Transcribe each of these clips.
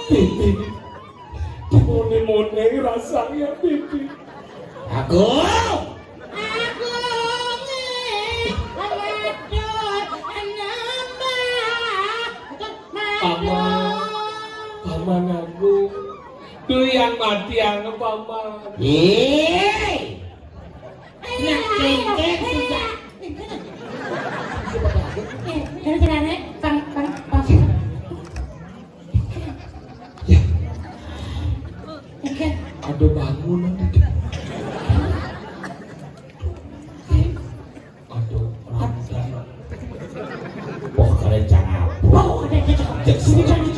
Pipi, dimone-mone rasanya Pipi. Aku Paman aku tuh yang mati yang paman. Nak cengkeh sudah. Cara-caranya pang. Ada bangun nanti. Ada ramdan. Wah kalian jangan. Wow, ada cocok. Sini cari.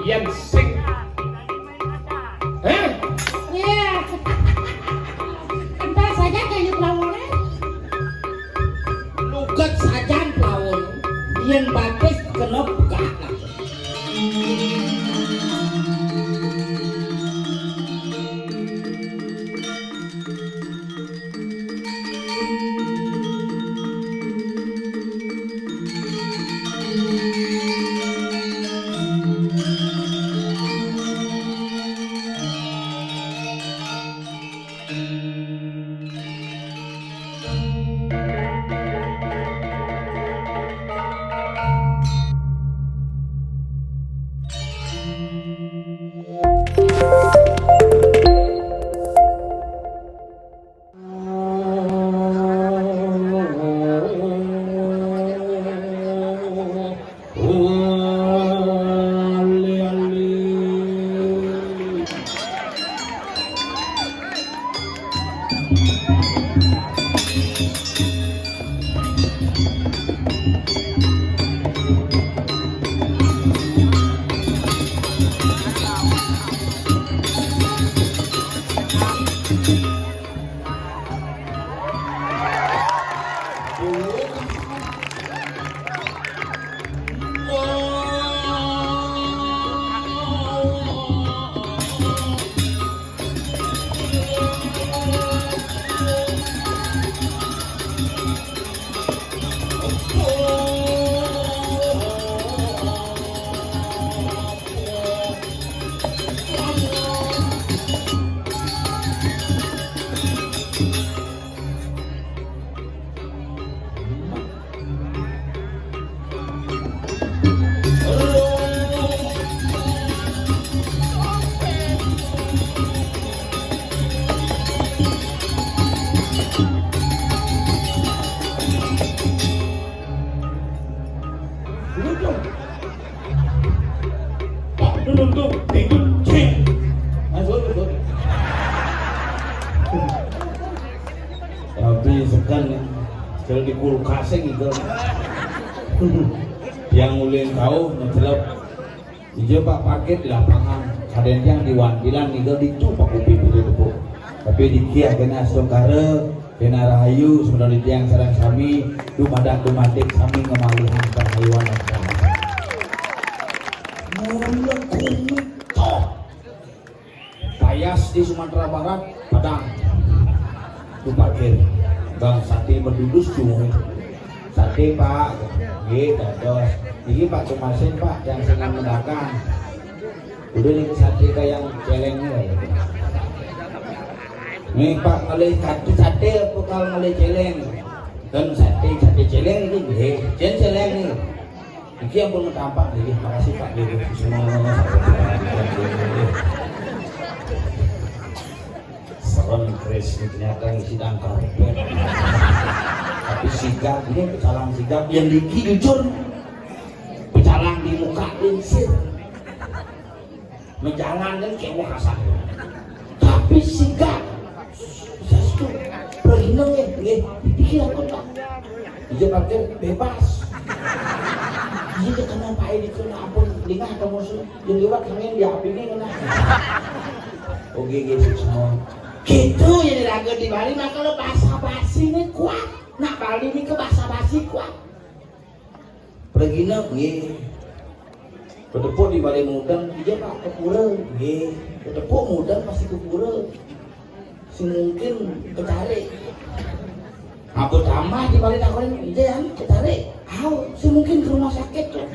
Yang sing. Ya. Entah saja kayu pelawanan. Lugat sajan pawon. Yen batis kena buka. Tapi sekarang kalau di kulkasnya gitu yang ulin tahu ngecelap hijau pak paket di lapangan kadang yang diwantilan gitu itu pak kopi betul tapi di kia kena sokare kena rahayu sebenarnya yang sarang kami dumadak dumadik kami ngemalihan perhayuan mulai kumitok payas di Sumatera Barat Padang itu parkir bang sate berdudus cuma sate pak gitu dos ini pak Tumasin pak yang senang mendagang udah nih sate kayak yang celengnya nih pak malih kaki sate apa kalau malih celeng dan sate celeng ini jen celeng nih ini yang pun tampak nih makasih pak gitu semua serem Chris ini ternyata sidang karpet tapi sigap ini pecalang sigap yang diki jujur pecalang di muka linsir menjalan kan kayak mau kasar tapi sigap sesuatu berhinang ya dipikir aku tak dia pakai bebas dia kena pakai di kena apa lingah atau musuh yang lewat kalian di api ini kena oke gitu semua gitu ya diraga di Bali maka lo basa-basi ini kuat nak Bali ini ke basa-basi kuat pergi nak ketepuk di Bali Mudang dia pak ke pura ketepuk Mudang pasti ke pura si mungkin ketarik apa tambah di Bali takorin dia yang ketarik si mungkin ke rumah sakit tuh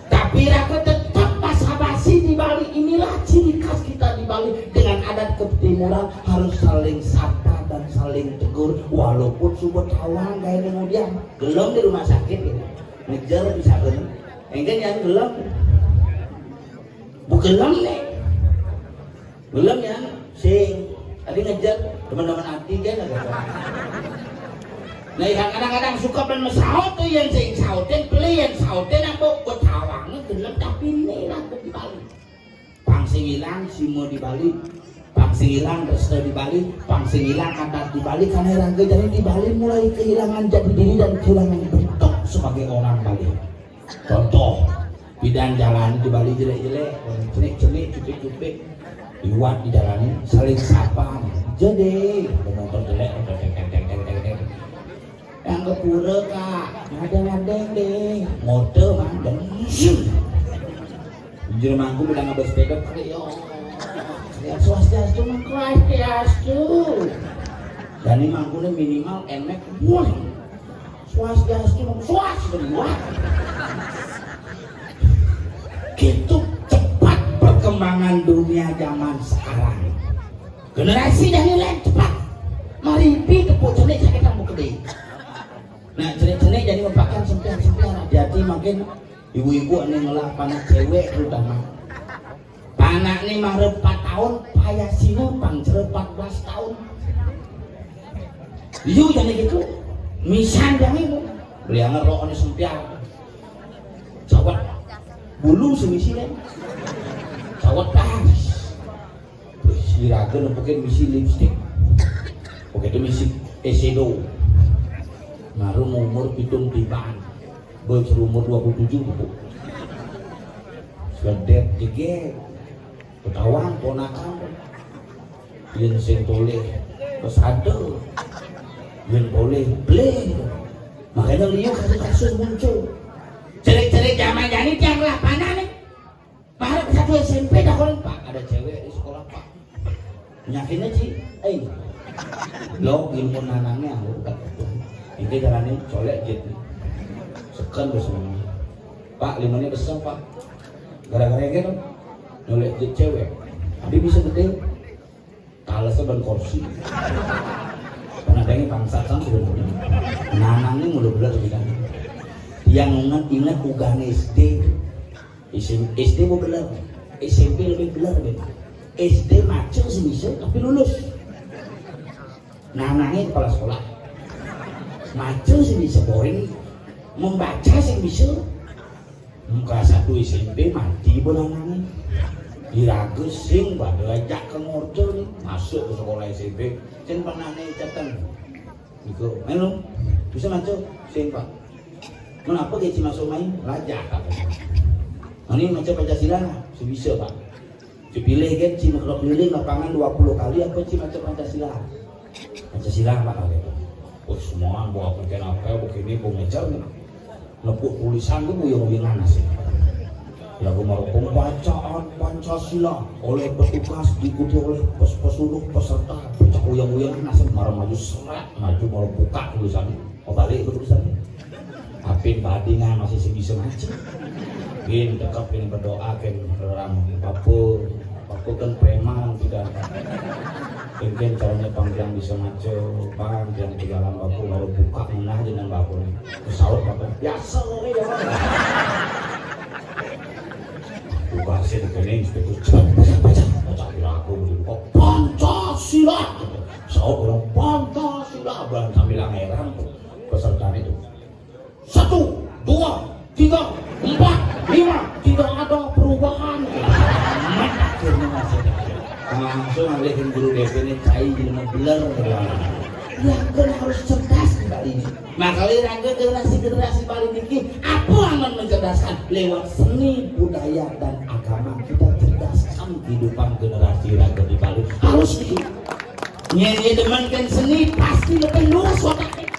tapi raga tetap basa-basi di Bali itulah ciri khas kita di Bali. Dengan adat ketimuran harus saling sapa dan saling tegur walaupun subuh tawang kayak kemudian gelem di rumah sakit gitu. Ngejar bisa gelem engken yang gelem bukan gelem nih gelem ya sing tadi ngejar teman-teman hati kan ada. Nah yang kadang-kadang suka ben mesaut tuh yang sing sautin beli yang sautin apa buat tawangnya gelem tapi ini lah di Bali. Pangsing hilang simo di Bali, pangsing hilang resto di Bali, pangsing hilang adat di Bali karena rangga jadi di Bali mulai kehilangan jati diri dan kehilangan bentuk sebagai orang Bali. Contoh, bidan jalan di Bali jelek-jelek, cenik-cenik, cupik-cupik, liwat di jalannya saling sapa. Jadi, motor jelek, yang ke pura kak, ngadeng-ngadeng deh, mode mandeng. Jadi mangku bilang ngabas sepeda kreo, kreo swastiastu mangkuai swastiastu. Dan ini mangkunya minimal emek, wah, swastiastu swastiastu wah. Gitu cepat perkembangan dunia zaman sekarang. Generasi yang lain cepat, maripi tepuk cenik sakit rambut gede. Nah cenik-cenik jadi merupakan sempian-sempian. Hati-hati makin ibu-ibu ini ngelak panak cewek terutama. Panak ini marep 4 tahun, payah sinu pangcer 14 tahun. Iya jadi gitu. Misan yang itu, beliau ngerok ini sempian. Cawat bulu semisi kan. Cawat pas. Siraga pakai misi lipstick. Pakai itu misi eyeshadow. Ngaruh umur pitung tibaan. Berumur 27 bu. Sedet tiga. Ketawang ponakan. Yen sing boleh pesade. Yen boleh beli. Makanya liu kasus muncul. Cerik-cerik zaman jadi yang lapangan nih. Baru satu SMP dah orang pak. Ada cewek di sekolah pak. Penyakitnya sih, lo ilmu nanangnya aku bukan itu. Ini jalannya colek gitu. Sekan bersama. Pak, 5 menit besar pak. Gara-gara gitu, nyolek jet cewek. Tapi bisa gede. Talasnya ban kursi. Karena pengen bangsa kan sebenarnya. Nanangnya mulai-mulai gitu kan. Yang ingat ugan SD mau belar, SMP lebih belar gitu. SD macet sih bisa tapi lulus. Nanangnya kepala sekolah macet sih bisa boring, membaca sih bisa. Kelas 1 SMP mati nanangnya diragus sing pada ajak ke ngorjo nih masuk ke sekolah SMP cen pernah nih catatan gitu melu bisa macet sing pak. Kenapa dia masuk main? Lajak katanya. Ini macam Pancasila lah, sebisa pak. Dipilih kan, si makhluk keliling lapangan 20 kali apa sih macam Pancasila? Pancasila apa kali? Oh semua buat pakai apa? Begini, bu ngejar nih. Nepuk tulisan gue buyung-buyungan sih. Ya gue mau pembacaan Pancasila oleh petugas diikuti oleh pesuluk peserta. Baca buyung-buyung nasi marah maju serat, maju mau buka tulisannya. Mau balik ke tulisannya. Apin badingan masih sebisa macam. Gin dekat ini berdoa kan orang Papua kan preman tidak. Mungkin caranya panjang bisa macam, panjang di dalam Papua baru buka menah dengan Papua ini. Pesawat Papua biasa ni ya. Buka sih begini inspektur baca aku berjumpa Pancasila. Pesawat orang Pancasila bukan sambil heran peserta itu. 1, 2, 3, 4, 5 tidak ada perubahan. Akhirnya langsung ngelihin guru DP ini cai jadi beler. Ya kan harus cerdas kali ini. Makanya rangga generasi Bali ini apa yang mencerdaskan lewat seni budaya dan agama kita cerdaskan kehidupan generasi rangga di Bali harus di. Nyanyi demenkan seni pasti lebih luas otaknya.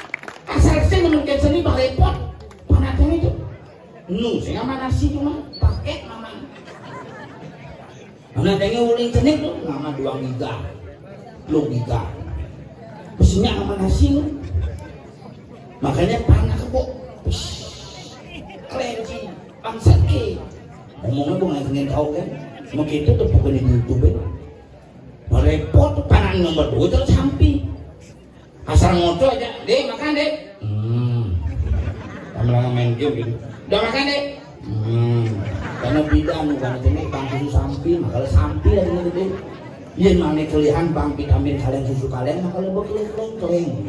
Asal saya demenkan seni bah repot. Panatnya itu. Saya mana nasi cuma paket mama. Mana tanya uling cenik tuh nama 2 giga, 2 giga. Pesennya sama nasi tuh. Makanya panak kebo. Kelenci, pangsat ke. Ngomongnya gue nggak ingin tahu kan. Begitu tuh bukan di YouTube. Repot tuh tangan nomor 2 terus sampai. Asal ngoco aja, dek makan dek. Kamu main game gitu. Udah makan dek. Karena bidang bukan itu nih bang susu sampi, kalau sampi lagi nih dek. Iya mana kelihan bang vitamin kalian susu kalian, maka lebih kering.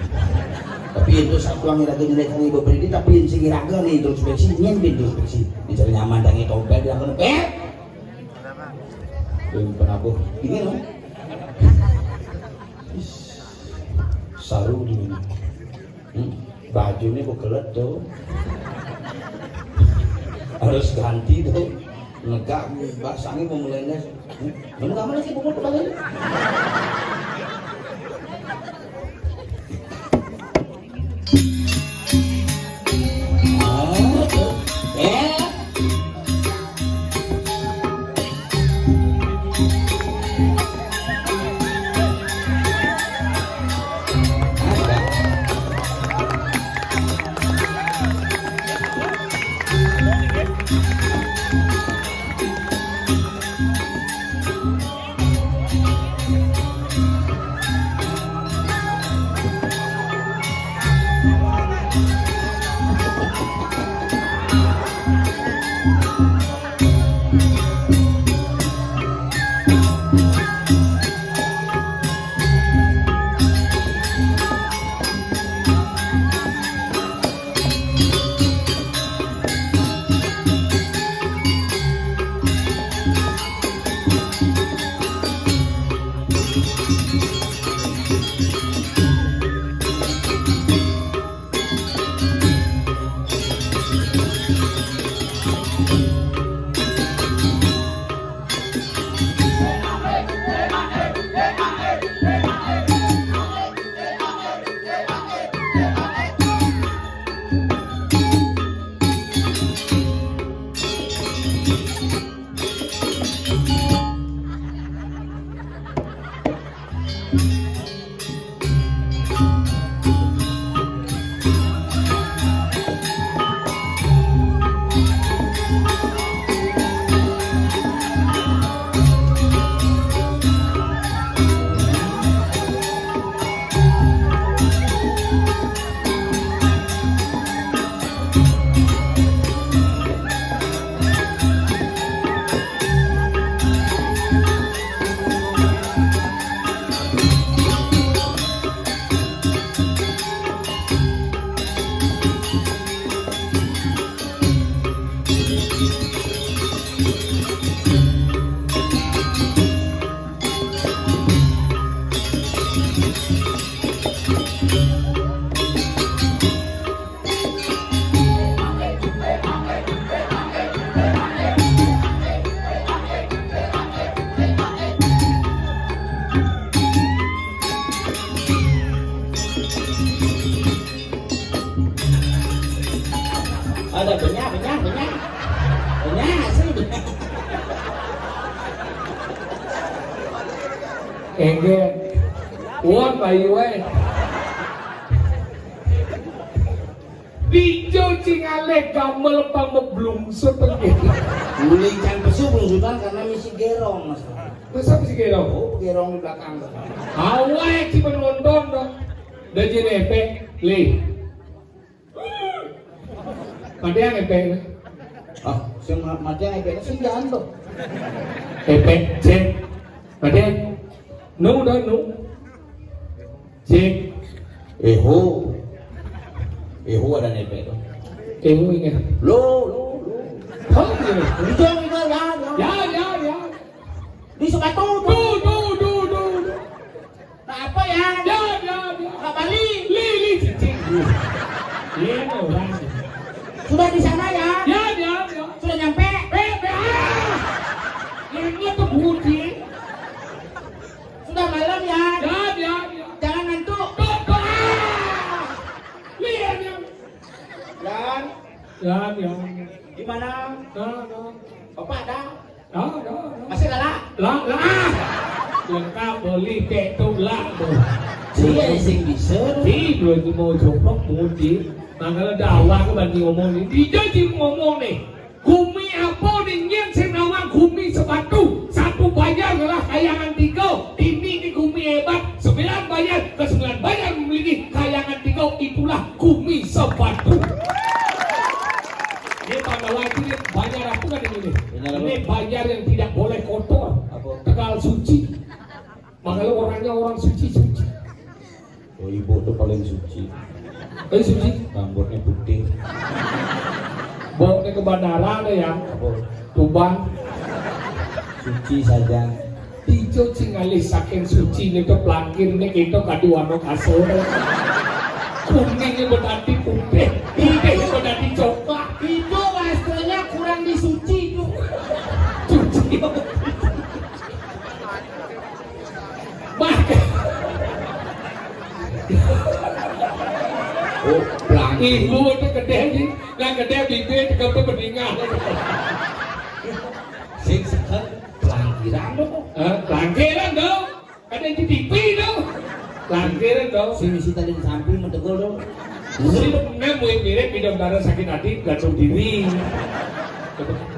Tapi itu satu yang lagi nilai kami berbeda, tapi yang sekiraga nih introspeksi, nyen introspeksi, dicari nyaman dangi tompel dia akan penabuh ini loh. Saru di mana? Baju ini kok kelet tuh, harus ganti tuh, negak basangnya pemulainya. Mana kamu lagi bumbu lagi? Ada banyak sih. Enggen, uang bayi we. Dijo cingale gamel pameblung seperti. Mulai ikan pesu belum karena misi gerong mas. Masa sih gerong? Oh gerong di belakang. Awalnya cuma nonton dong. Dan jadi efek, li. Padahal efek. Ah, semua macam efek sih jangan tuh. Efek cek. Padahal, no dah no. Cek. Eho ada efek tuh. Ingat. Lo. Tahu ni. Itu Ya. Di sepatu. Nah apa ya? Ya. Nggak balik. Li, cicing. Iya, orang. Sudah di sana ya? Ya. Sudah nyampe? Ini tuh budi. Sudah malam ya? Ya. Jangan ngantuk. Lihat ya. Dan Ya. gimana? Bapak ada? Ada. Masih galak? Lah. Lengkap beli ketulah tuh. Iya sing bisa. Thì rồi tôi ngồi chụp bóc một tí mà cái đào qua các bạn nhiều môn đi chơi thì ngomong nih kumi apa nih nyen sing nawang kumi sepatu Makanya orangnya orang suci-suci. Oh, ibu tuh paling suci. Suci. Rambutnya putih. Bawa ke bandara ada yang Apa? Tuban. Suci saja. Tijo cingali saking suci nih tuh pelangkir nih kita kadu wano kasur. Kuningnya berarti putih, putih berarti coklat. Itu pastinya kurang disuci itu. Suci. Bahkan Oh, pelangkir. ibu itu gede nih, nggak gede bibir juga tuh meninggal. Sing seket pelangkiran dong. Pelangkiran dong, ada di TV dong. Pelangkiran dong. Sing isi tadi di samping mentegol dong. Sebenarnya mau mirip bidang darah sakit hati gantung diri.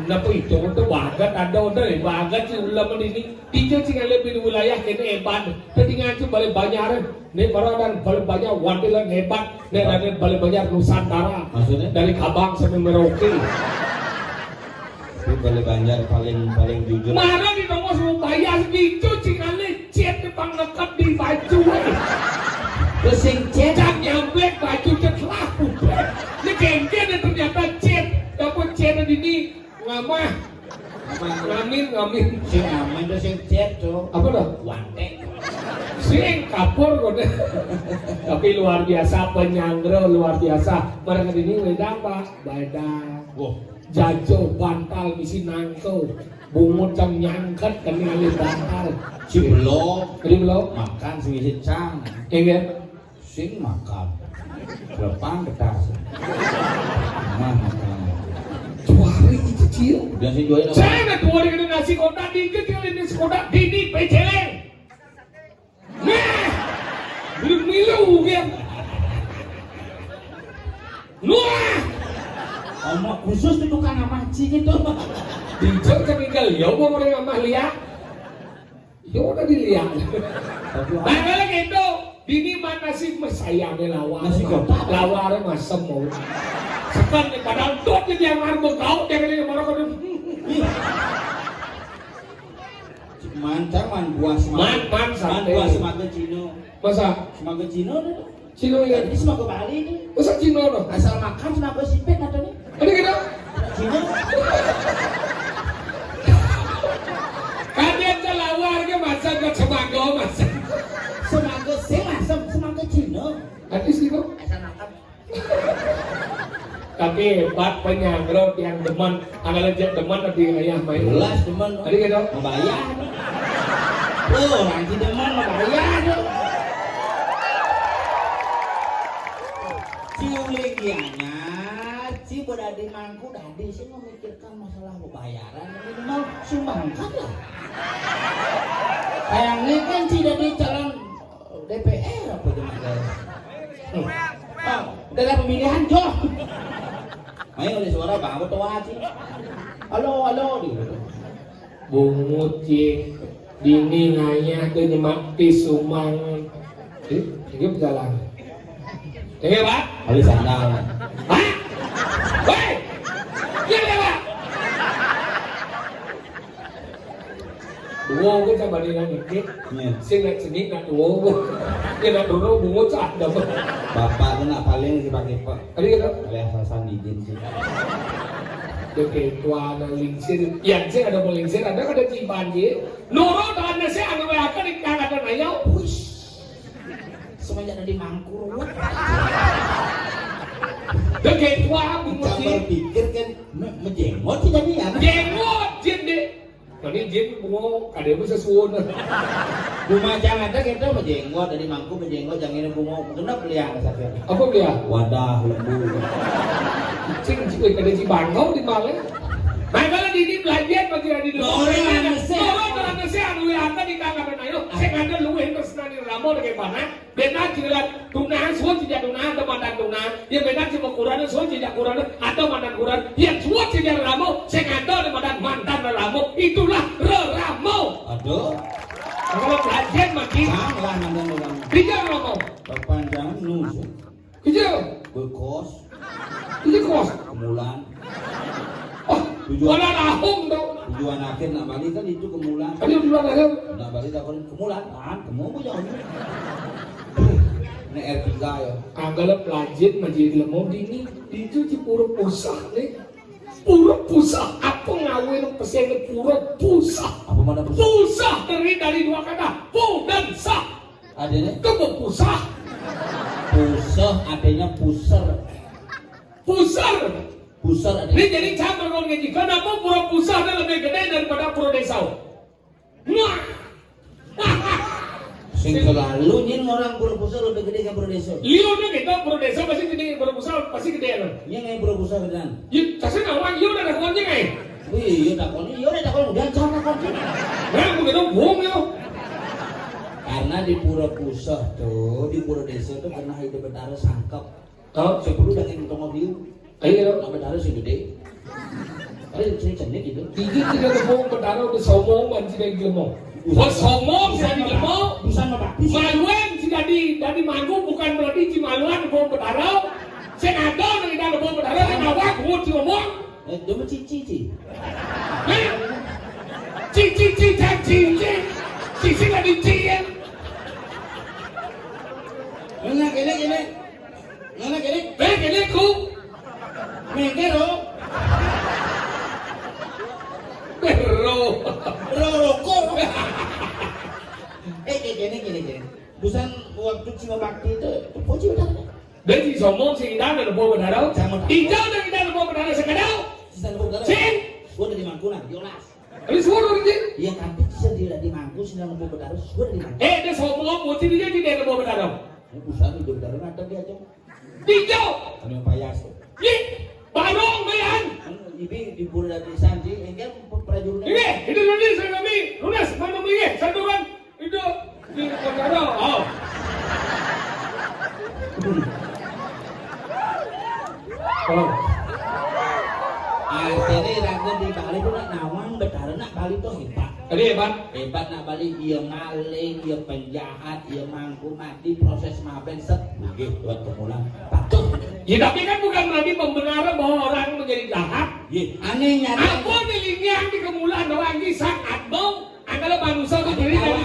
Kenapa itu untuk bagat ada udah bagat sih ulama ini. Tiga sih lebih di wilayah kini hebat. Tadi ngacu balik banyak nih para dan balik banyak wadilan hebat. Nih ada balik banyak Nusantara. Maksudnya? Dari Kabang sampai Merauke. Itu Bali Banjar paling jujur. Mana di nomor semua bayar gitu sih cet depan lekat di baju. Terus sing cet Cak nyampe baju celah. Ini kengken ternyata cet. Dapat cet ini ngamah. Ngamin. sing aman terus sing cet tuh. Apa dah? Wantek. Sing kapur kok deh. Tapi luar biasa penyanggro luar biasa. Mereka ini wedang pak, badan. Wah, Jajo bantal misi nangko. Bungut cam nyangket kami alih bantal. si belum Jadi belum? makan sing isi cang. Ingat? Sing makan. Lepang ketas. Makan. Juari kecil. Dan sing jualin apa? Saya nak keluar dengan nasi kotak di kecil ini sekotak dini peceleng. Nah, belum milu kan? Nuah. Omong khusus itu kan nama cing itu. Dijak kan tinggal ya mau orang amah lihat. Ya udah dilihat. Tapi Nah kalau gitu, dini mana sih sayangnya lawar. Nasi kotak. Lawarnya masam mau. Sekarang nih padahal tuh dia yang marmo kau jangan dia marah kau. man buah semangat. Man santai. buah semangat Cino. Masa Semangat Cino nih. Cino ya? Ini semangat Bali nih. Masa Cino dong? Asal makan semangat sipit atau nih? Ada kita? Cino. Kalian celawar ke masa ke semago masa. Semangat semangat Cino. Ada sih kok. Asal makan. Tapi hebat penyangrot yang demen, agak lejat demen tadi ayah main. Jelas teman. Tadi kita Membayar. Oh, nanti teman membayar. Ciuligianya, si beradi mangku dadi sih memikirkan masalah pembayaran minimal sumbangkan lah. Kayaknya kan tidak di calon DPR apa teman-teman. Dalam pemilihan joh. Ayo di suara bang betul sih. Halo di. bungut cik dini ngaya ke nyemakti sumang. Ini berjalan. Ini pak? Habis sandal. Hah? Woi! Iya pak? Dua gue coba di nang dikit. Iya. Sing naik sini nak dua gue. Dia nak dulu bungut cak dapat. Bapak tuh nak paling dipakai pak. Tadi kita Oleh asal didin sih. Oke, tua ada lingsir. Yang sih ada melingsir, ada cimpan je. Noro dan nasi anu akan dikangkat dan ayau. Wush. Semenjak ada di Mangkur. Oke, tua bungut Kita je. berpikir kan menjenggot tidak dia. Jenggot jin deh. Tadi jin bungo kadang bisa suun. Rumah jangan ada kita menjenggot dari Mangkur menjenggot jangan bungo. Kenapa beli yang sakit? Apa dia? Wadah lembu. Cing kada cibangau di Malang. Nah kalau di belajar bagi di Noro dan nasi anu akan dikangkat dan ayau. Saya ada lu yang tersenani ramo dengan mana? Benar jelas tunah suan tidak tunah atau mandan tunah. Yang benar cuma kurang suan tidak kurang atau mandan kurang. Yang suan tidak ramo. Saya ada dengan mandan ramo. Itulah ramo. Aduh. Kalau belajar makin Salah mandan orang. tidak ramo. Perpanjangan nusuk. Kecil, Bekos. kos. Kemulan. Oh, wala rahong daw. tujuan akhir nak balik kan itu kemulan. Ayo duluan aja. Nak balik takon kemulan kan, kemu jangan. Ini R3 ya. Anggap lanjut menjadi lemong dini itu di pura pusah nih. Pura pusah apa ngawin pesen pura pusah. Apa mana pusah? Pusah terdiri dari dua kata pu dan sah. Adanya Kamu pusah. pusah, adanya puser. Pusar. Pusar ada. Ini jadi cabang orang ngaji. Kenapa pura pusah lebih gede daripada pura desa? Wah. Sing selalu nyen orang pura pusar lebih gede kan pura desa. Lihatnya kita pura desa pasti gede, pura pusah pasti gede kan? Nyen ngai pura pusar gedean. Ya, kasih orang iya udah lakukannya ngai. Iya takon, iya udah takon udah cara takon. Nah, begitu bohong ya. Karena di pura pusah tuh, di pura desa tuh pernah hidup betara sangkep. Oh, Sebelum dengan tongok biu, ayo. nak betara sih gede. Ada sini cenik gitu. Tinggi tidak bohong betara udah somong kan tidak dilemong. Oh, somong tidak dilemong. Bisa ngebakti. Maluan tidak dari manggung bukan berarti cimaluan bohong betara. Saya ada dari dalam bohong betara, saya ngawak bohong ngomong. Dia cici. Cici nggak dicien. Nggak gini. Nggak gini. Gini ku. Mengkero. Roko. Gini. Busan waktu Cima Bakti itu, puji udah. Dan si somong si indah dan bohong betara. Hijau dan indah dan bohong betara sekadau. Sisa nubuk darah. Sin. Gua dari Mangkunan, Yonas. Ini suara ini. Iya tapi sisa dia di Mangku, sisa nubuk darah. Gua dari Mangku. Dia somong mesti dia tidak bohong betara. Busan hidup darah ada dia aja. Hijau. Kan yang payas. Ih, barong bayan. Ibi di pura dari Sanji, enggak prajurit. Ini, itu nanti saya kami. Lunas, mana beli? Satu kan. Itu di betara. Oh. Oh. Artinya ragu di Bali itu nak nawang betara nak Bali itu hebat. Tadi hebat. Hebat nak Bali, ia maling, ia penjahat, ia mangku mati proses maben set. Nggih, tuan kemulan. Patuh. Ya tapi kan bukan berarti pembenaran bahwa orang menjadi jahat. Nggih, anehnya Apa nilainya di kemulan doang di saat mau adalah manusia itu terdiri dari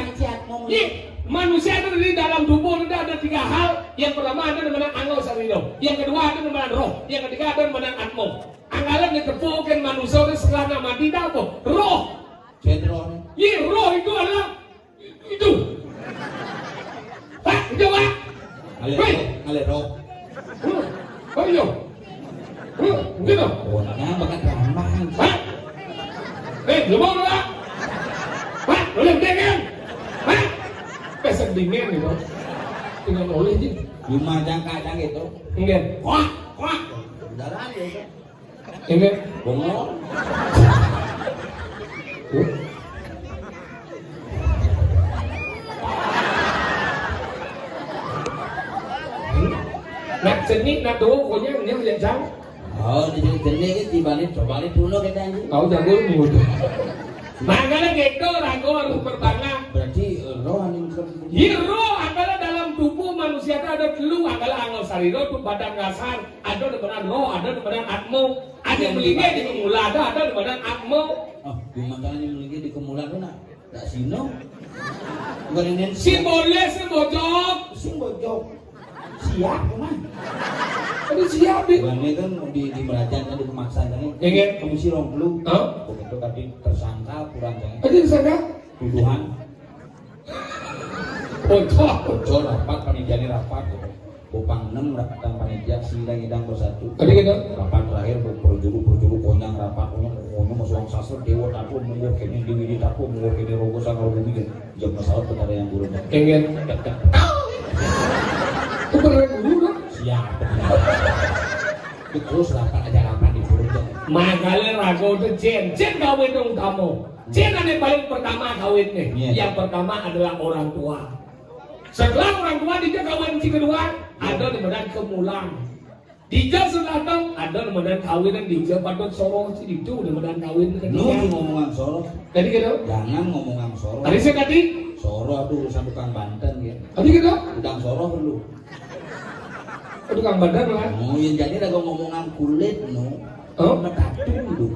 Ih, manusia itu terdiri dalam tubuh itu ada tiga hal. Yang pertama ada namanya angau sarido. Yang kedua ada namanya roh. Yang ketiga ada namanya atmo. Anggalan ditepukan manusia itu setelah mati apa? Roh. Jenderal. Iya, roh itu adalah itu. Pak, itu pak. Ngalir roh. Oh iya. Gitu. Oh, nah bakat gampang. Pak. Lemong lu pak. Pak, lu lihat dia kan? Pak. Pesan dingin gitu. Tinggal oleh aja. 5 jangka itu. Enggak. Wah. Darah aja itu. Enggak. Bongol. Nak seni nak doa pokoknya dia lihat jauh. Oh, di sini kan dibalik coba dulu kita anjing. Kau jago muda. Makanya gitu, ragu harus bertanya. Berarti roh anjing. Hiro adalah dalam tubuh manusia itu ada telu adalah angel sariro itu badan kasar, ada di badan roh, ada di badan atmo, ada yang melingkar di kemula, ada di badan atmo. Oh, di makanya melingkar di kemulan tu nak. Tak sino. Bukan ini Si boleh si bojok. sing bojok. Siap man. Tadi siap deh. Bukan ini kan di Merajaan kan di Kemasan kan. Ingat. Komisi 20. Hah? Begitu tadi tersangka kurang kan. Tadi sana. Tuduhan Bojok. bocor rapat panitia rapat. Popang 6 rapatan panitia sidang bersatu. Tadi kita. Rapat terakhir berjuru konyang rapatnya masuk orang sastra dewa tapu mengurus kini di tapu mengurus kini rogo sangat lebih bikin jam masalah perkara yang buruk. Ingat. Itu beneran dulu dong. Siap. Terus rapat aja rapat di buruk. Makanya ragu itu jen kawin dong kamu. Jen yang paling pertama kawinnya. Yang pertama adalah orang tua. Setelah orang tua dia kawin si kedua ada di badan kemulan. Dija selatan ada di badan kawinan dija patut sorong si itu di badan kawin Lu ketiga. ngomongan Solo. Tadi gitu. Jangan ngomongan Solo. Tadi saya tadi. Solo itu urusan tukang Banten ya. Tadi gitu. Udang Solo perlu. Tukang badan lah. Oh, yang jadi ada ngomongan kulit no. Oh. Metatu hidup.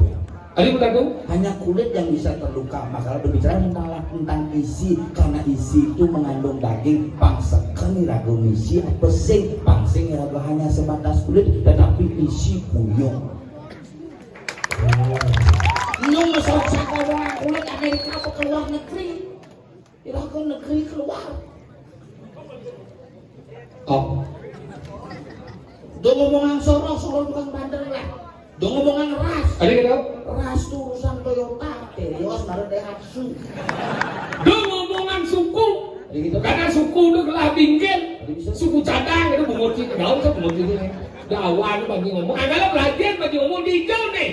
Adik betul tuh? Hanya kulit yang bisa terluka. Maka berbicara tentang isi, karena isi itu mengandung daging. Pangsekan ragu isi apa sing? Pangsing ragu hanya sebatas kulit, tetapi isi puyung. Nyong masuk orang kulit Amerika apa keluar negeri? Iraku negeri keluar. Oh, Do ngomongan Soro bukan bandar lah. Do ngomongan ras. adik tahu? Ras itu urusan Toyota, Terios, baru Daihatsu. Dia ngomongan suku, Jadi gitu kan? karena suku itu kelah bingkel, suku cadang itu bungoti kedaun itu bungoti ini. Dawan bagi ngomong, agaklah perhatian bagi ngomong di hijau nih.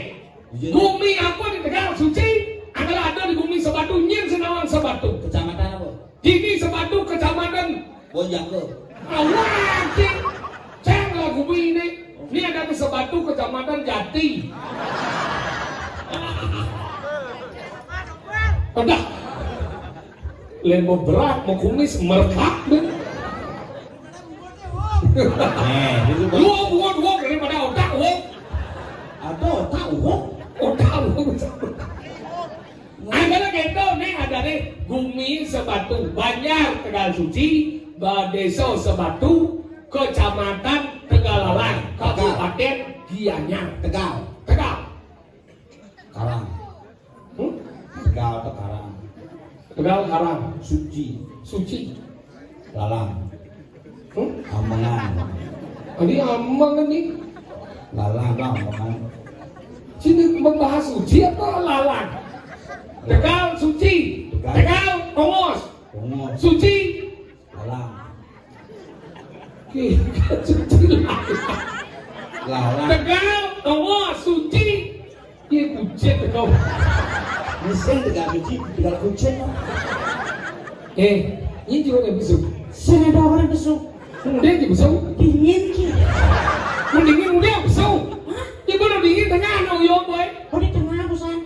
Bumi apa di negara suci? Agaklah ada di bumi Sebatu, Nyin Senawang Sebatu. Kecamatan apa? Ini Sebatu kecamatan Bonjako. Awak, ceng lah bumi ini. Ini ada di Sebatu kecamatan Jati. Udah. Lain mau berat, mau kumis, merkak deh. Itu Wong daripada otak wong. ada tahu kok. Otak wong. Ada gitu nih, ada nih Bumi Sebatu, Banjar Tegal Suci, Desa Sebatu, Kecamatan Tegalalang, Kabupaten Gianyar, Tegal. Tegal. Karang. Hmm? Tegal atau Karang. Tegal Karang, Suci. Suci. Lalang. Hmm? Amengan. Ini amang nih. Lalang bang, Amengan. Sini membahas suci apa lalang? Tegal suci, Tegal kongos, Kongos. suci, Lalang. suci lalang. Lalang. Tegal kongos suci, ini kucing Tegal. Mesin Tegal Suci, Tegal Kucing. Ini juga yang besok. Sana ada orang besok Kemudian di besok, dingin ki. mendingin kemudian besok. Ini baru dingin tengah anak uyong boy. Oh di tengah bosan.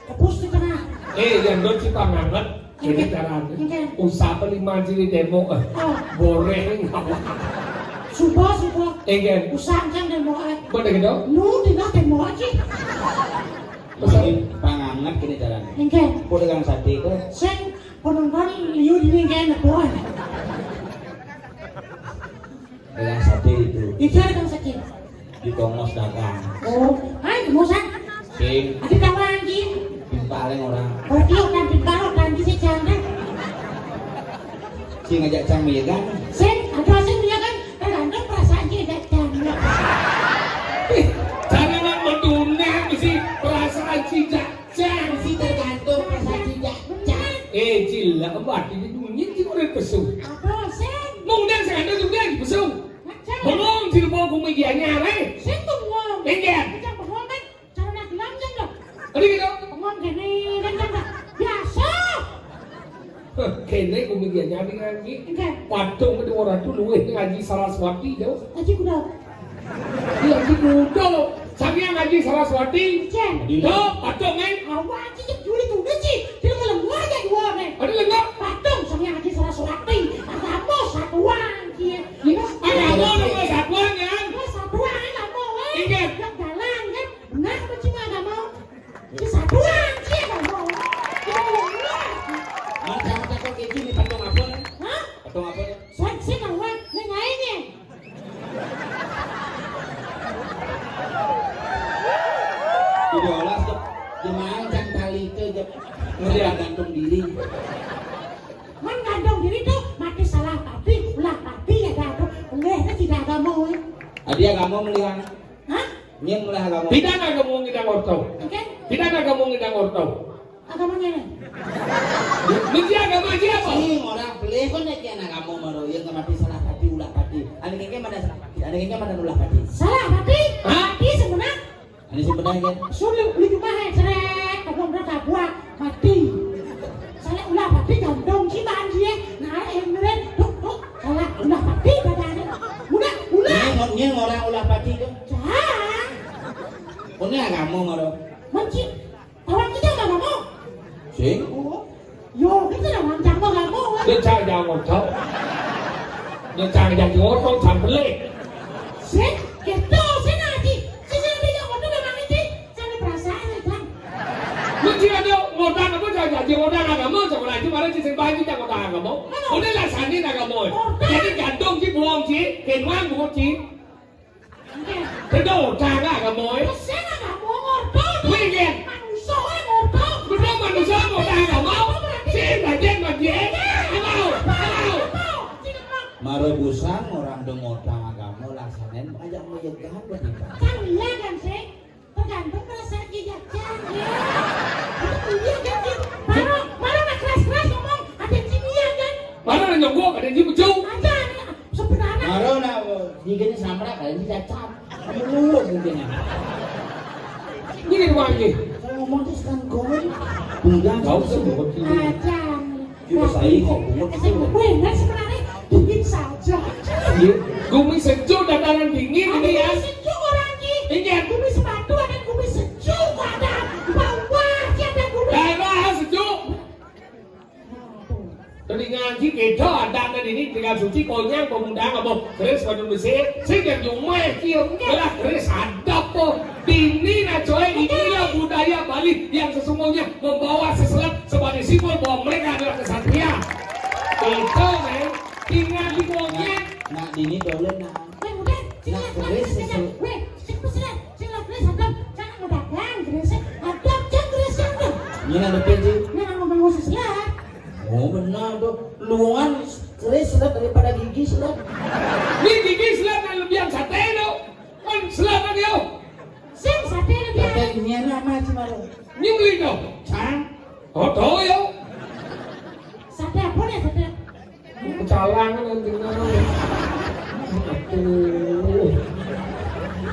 Kepus di tengah. Yang dot si pangangat, jadi caranya. Usaha pelima jadi demo, goreng apa? Sumpah. Kan, Usang kan demo ay. bener gitu. Nu di nak demo aja. Ini pangangat kini jalan. Engke. Kau dengan sate itu. Sen penonton liu di ni kan boy. Dengan sate itu Ikar kan sakit. di Kongos dagang. Oh, ay bosan. Sing Ada kawan ki. paling orang. Bertiup dan pintar dan di sejangan. Sing ngajak cang ya kan. Sen ada sen dia kan tergantung perasaan ki datang. Jangan mendunia mesti perasaan cicak. Si tergantung perasaan tidak. Cila kebat ini dunia itu udah pesum. Apa sen? Mungkin saya ada juga di pesum. Macam. Bengong sih mau kumikiannya nih. Sen tunggu. Enggan. Macam bengong kan cara nak bilang jam dah. Ada gitu. Bengong gini kan jam dah. Biasa. Kene kumikiannya nih ngaji. Enggan. Patung itu orang tuh luwe ngaji Saraswati jauh. Aji kuda. Dia ngaji kudo. Sampai ngaji Saraswati. Jen. Tuh patung kan. Awak aji cek juli tu gaji. Dia malam aja dua nih. Ada lengkap. Patung sama ngaji Saraswati. Agama satuan dia. Agama nomor satuan kan. Satuan agama. Enggan. Yang jalan kan. Benar apa cuma agama? Ini satuan sih agama. Macam takut kayak gini patung apa? Hah? Patung apa? Saya kawan. Ini ngainnya. Diolah tuh jemaah cang tali itu ngeliat gantung diri. Man gantung diri tuh mati salah tapi ulah tapi ya dah boleh tidak agama. Adi agama melihat. Hah? Nyeng melihat agama. Tidak ada kamu ngidang orto. Oke? Tidak ada kamu ngidang orto. Agamanya nih. Mesti agama siapa? Sing orang beli kan nek yang agama maro yang mati salah pati ulah pati. Ane kengke mana salah pati. Ane kengke mana ulah pati. Salah tapi Hah? mati sebenarnya. Ane sebenarnya kan. Sulit beli rumah seret kamu berapa buah mati. Salah ulah mati gantung ciban dia. Nah emren duk salah ulah mati badannya. Udah Nyeng orang ulah pati kan. Jangan. Ini agama maro. Menci. Kawan kita nggak mau. Sing. Oh. Yo kita nggak mau jangan nggak mau. Dia cari yang orto. Dia cari yang orto sampai. Sen, gitu sen nanti. Sen dia nggak mau memang ini. Saya perasaan kan. ada ngotang apa jadi ngotang agama sekolah itu malah sing bayi kita ngotang agama. Udah lah sani agama. Jadi gantung si buang si, kenwan buang si. Itu ngotang agama. Sen agama ngorto. Wih dia. Manusia ngorto. Betul manusia ngotang agama. Si bagian. Marebusan orang dengotang agama laksanain banyak menyegahan begitu. Kan iya kan sih? Tergantung perasaan jajan ya. Itu iya kan sih? Baru nak keras-keras ngomong ada kimia kan? Mana ada nyogok, ada yang bucu. Ada sebenarnya. Maro na digini samra kali jajan. Kamu lulu mungkin ya. Ini di mana? Kalau ngomong terus kan gomen. Enggak usah buat Ajan. Kita saya ngomong Saya benar sebenarnya dingin saja. Gumi sejuk dan dalam dingin ini ya. Sejuk orang ini. Ingat. Gumi sepatu ada gumi sejuk ada. Bawah ada gumi. Daerah sejuk. Tadi ngaji kita ada di ini tinggal suci konyang pemudaan apa keris pada Mesir. Saya yang mai kio adalah keris adab po. Ini nak coy inilah budaya Bali yang sesungguhnya membawa seselat sebagai simbol bahwa mereka adalah kesatria. Itu men tinggal di konyang. Nak dini dolen nak. Udah, sila keris adab. Weh, sila keris adab. Jangan mudahan keris adab jangan keris adab. Ini nak depan sih. Nah ngomong seselat. Oh benar tuh. Luangan keris selat daripada gigi selat. Ini gigi selat yang lebih yang sate itu. Kan selat lagi yo. Sing sate lebih. Kata ini nama sih Maro. Ini beli dong. Cang. Oh tahu yo. Sate apa nih sate? Kecalangan nanti nana. Aduh.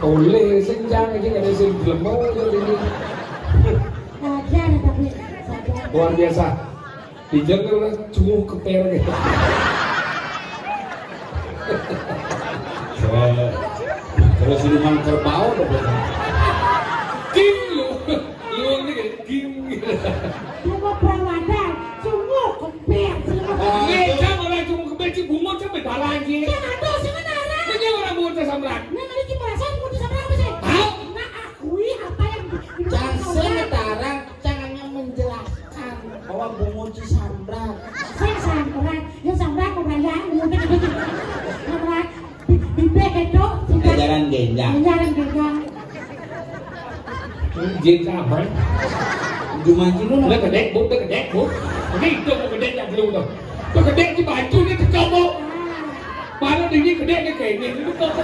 Oleh senjang aja nggak ada sing belum jadi. Ada tapi sate. Luar biasa. Dijaga cuma keper gitu. Terus siluman kerbau dapat. Kim lu ini kayak kim gitu. Cuma perawadan, cuma kempet. Ngeja orang cuma keper bunga cuma dalang sih. Yang ada sebenarnya. Ini orang bunga samrak. Yang ada di perasaan mau disambung apa sih? Tahu? Nak akui apa yang Cang sekarang cangannya menjelaskan bahwa bungun Cisambrak. saya sambrak, yang sambrak orang yang udah gitu. Sambrak, bibek itu. Ajaran genjang. Jalan genjang. Jin apa? Jumanji lu Nó cái đét bút, nó cái đét bút. Cái itu một cái đét yang lu tuh. Tuh cái đét di baju ni tercoba. Baru ini cái đét ni kayak ni itu coba.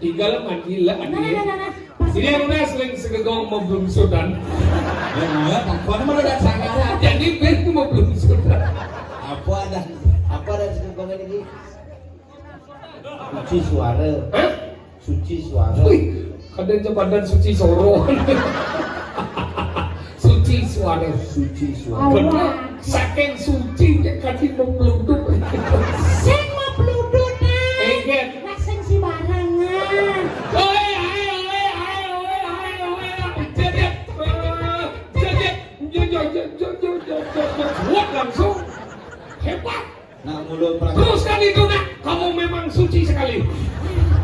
Tinggal mandi lah mandi. Ini yang mana sering segegong mau belum sudan. Ya malah takut mana ada sangaran. Jadi betul mau belum sudan. Apa ada sekolah ini? Suci suara. Hah? Suci suara. Wih, kadang badan suci soro. Suci suara. Suci suara. Benar, saking suci nya kadang mau peluduk. Sing mau peluduk nih. Ingat. Nak sing si barangan. Oi, kuat langsung hebat. Nah mulut Teruskan itu nak, kamu memang suci sekali.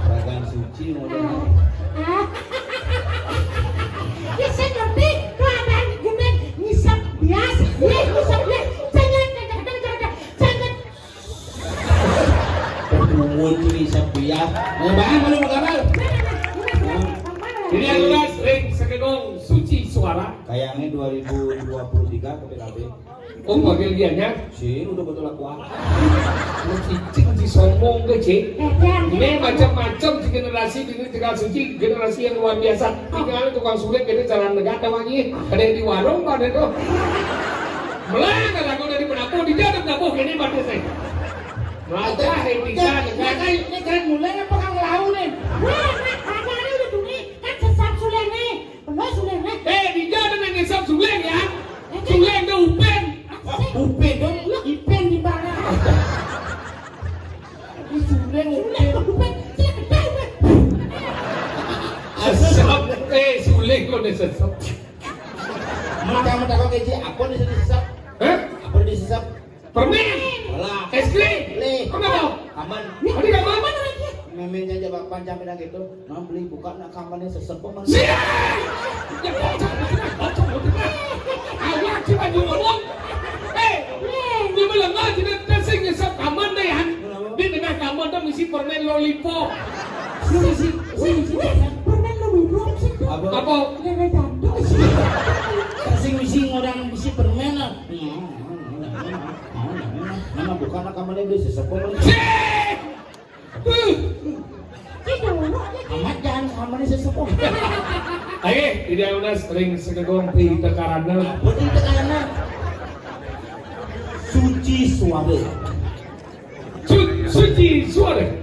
peragaan suci mulut. Ya saya ngerti keadaan gini ngisap bias, ngisap bias. Jangan. Mulut ini sebiak. Ngebahas mana negara? Ini adalah sering segedong suci suara. Kayaknya 2023 ke PKB. Oh, panggil dianya. Sih, udah betul aku. Lu cicing si sombong ke cik. Ini macam-macam di generasi ini tinggal suci, generasi yang luar biasa. Tinggal tukang sulit kita jalan negara lagi. Ada yang di warung pada itu. Melang aku dari penapung di dalam penapung ini pada saya. Raja etika negara. Ini kan mulai apa kang lau nih? Wah, ada udah tuh nih, kan sesat suleng nih. Benar suleng nih. Di dalam yang ngesap suleng ya. Suleng ke upen. Upen dong, ipen di mana? Suleng Upen, sila kedai upen. Sesap. Suleng kok nih sesap. Mentang-mentang kok kece, apa nih disesap? Hah? Apa disesap? Permen. Alah, Es krim. Le. Kenapa? aman. Tadi kamu apa? memen saja bak panjang beda gitu. Nah beli buka nak kamarnya sesepuh mana? Ya kocok. Ayah cuma ngomong. Dia bilang nggak tidak sing nyesap kamar deh han. Di tengah kamar tuh misi permen lollipop. Si permen lollipop sih. Apa? Lele jandung sih. Kasing misi orang misi permen lah. Nama buka nak kamarnya beli sesepuh mana? Amat jangan kamarnya sesepuh. Ayo, tidak udah sering segegong di tekarana. Putih tekanan. Suci suara. Suci suara.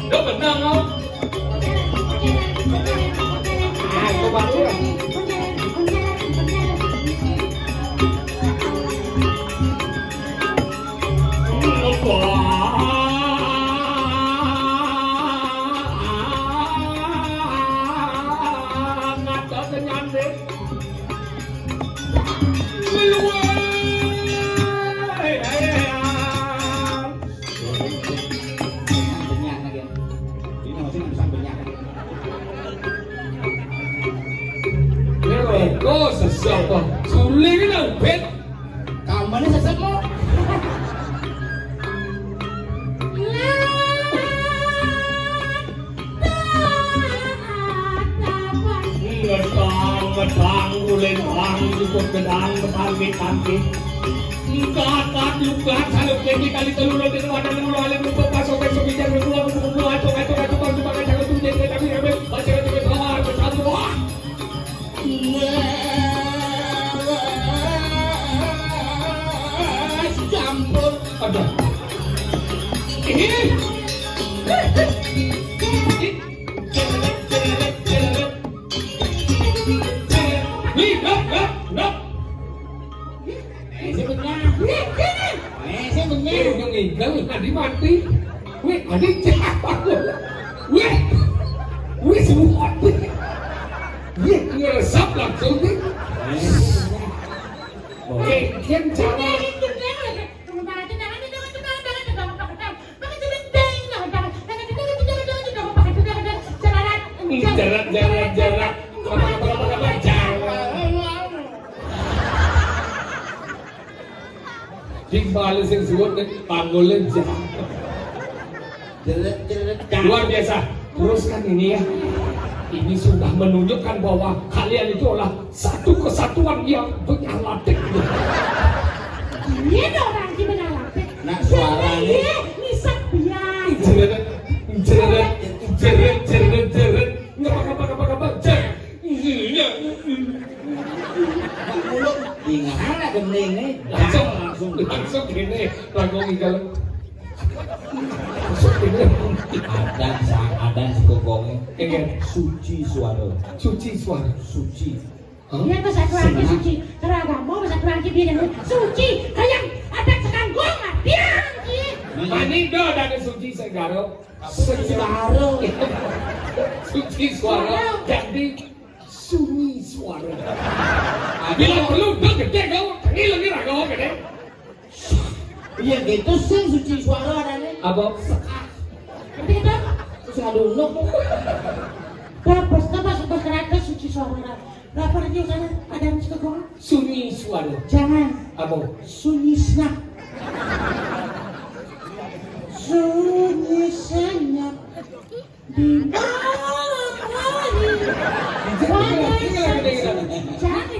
Lo menang kau. Ah, itu baru lah. Kau sesuatu sulit kan pet. Kamarnya sesepuh. Ngetang ulen bang cukup gedang kami. Kat luka saluk lagi kali telur di wadah mulu alam lupa pasok besok bicara berdua acok cuma jangan tuh jadi tapi baca itu keluar bersatu wah. Campur. Ada. Yang inggal nanti mati. Wih, adik siapa lo? Wih semua. Wih, ngeresap langsung nih. Kian cara. Jarak. Jika balas yang sebut panggolan luar biasa. Teruskan ini ya. Ini sudah menunjukkan bahwa kalian itu adalah satu kesatuan yang menyalatik. Ini orang yang menyalatik. Nak suaranya. Nisak biar. Jeret. Ngapa. Mulut ingat gening nih. Langsung gini. Langsung inggal. Langsung gini. Ada sekokongnya. Ingin Suci suara. Suci. Dia bahasa Tuhan suci. Kalau agama bahasa Tuhan dia yang suci. Kayak ada sekanggung dia. Mani do dari suci segaro. Segaro. Suci suara jadi sunyi suara. Bila perlu do gede kau, ini lagi raga gede. Iya gitu sih suci suara ada nih. Apa? Kita Terus ngadunuk. Bapak kereta suci suara. Berapa lagi sana ada yang sekanggung? Sunyi suara. Jangan. Apa? Sunyi senyap. Sunyi senyap di malam hari. Jangan.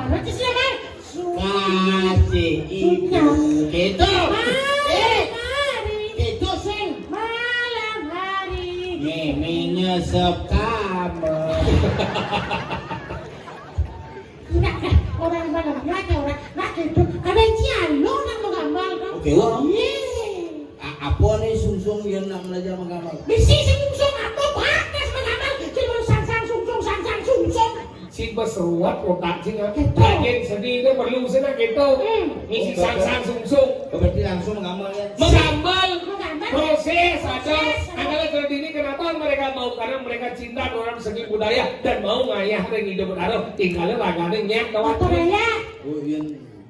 Berarti siapa? Kasih ibu. Gitu. Gitu sing. Malam hari. Menyesep kamu. Enggak, orang malam lagi orang nak itu. Ada yang cialo nak menggambar kan? Oke, wah. Iya. Apa nih sungsung yang nak belajar menggambar? Misi sungsung apa? Pakas menggambar. Cuma sang sungsung. Si si berseruat otak sih nggak kajian sedih itu perlu sana gitu ngisi sang sungsung Berarti langsung mengamal ya. mengambil proses ada adalah seperti ini kenapa mereka mau karena mereka cinta orang segi budaya dan mau ngayah dan hidup berharap tinggalnya raganya nyet kawan Oh iya,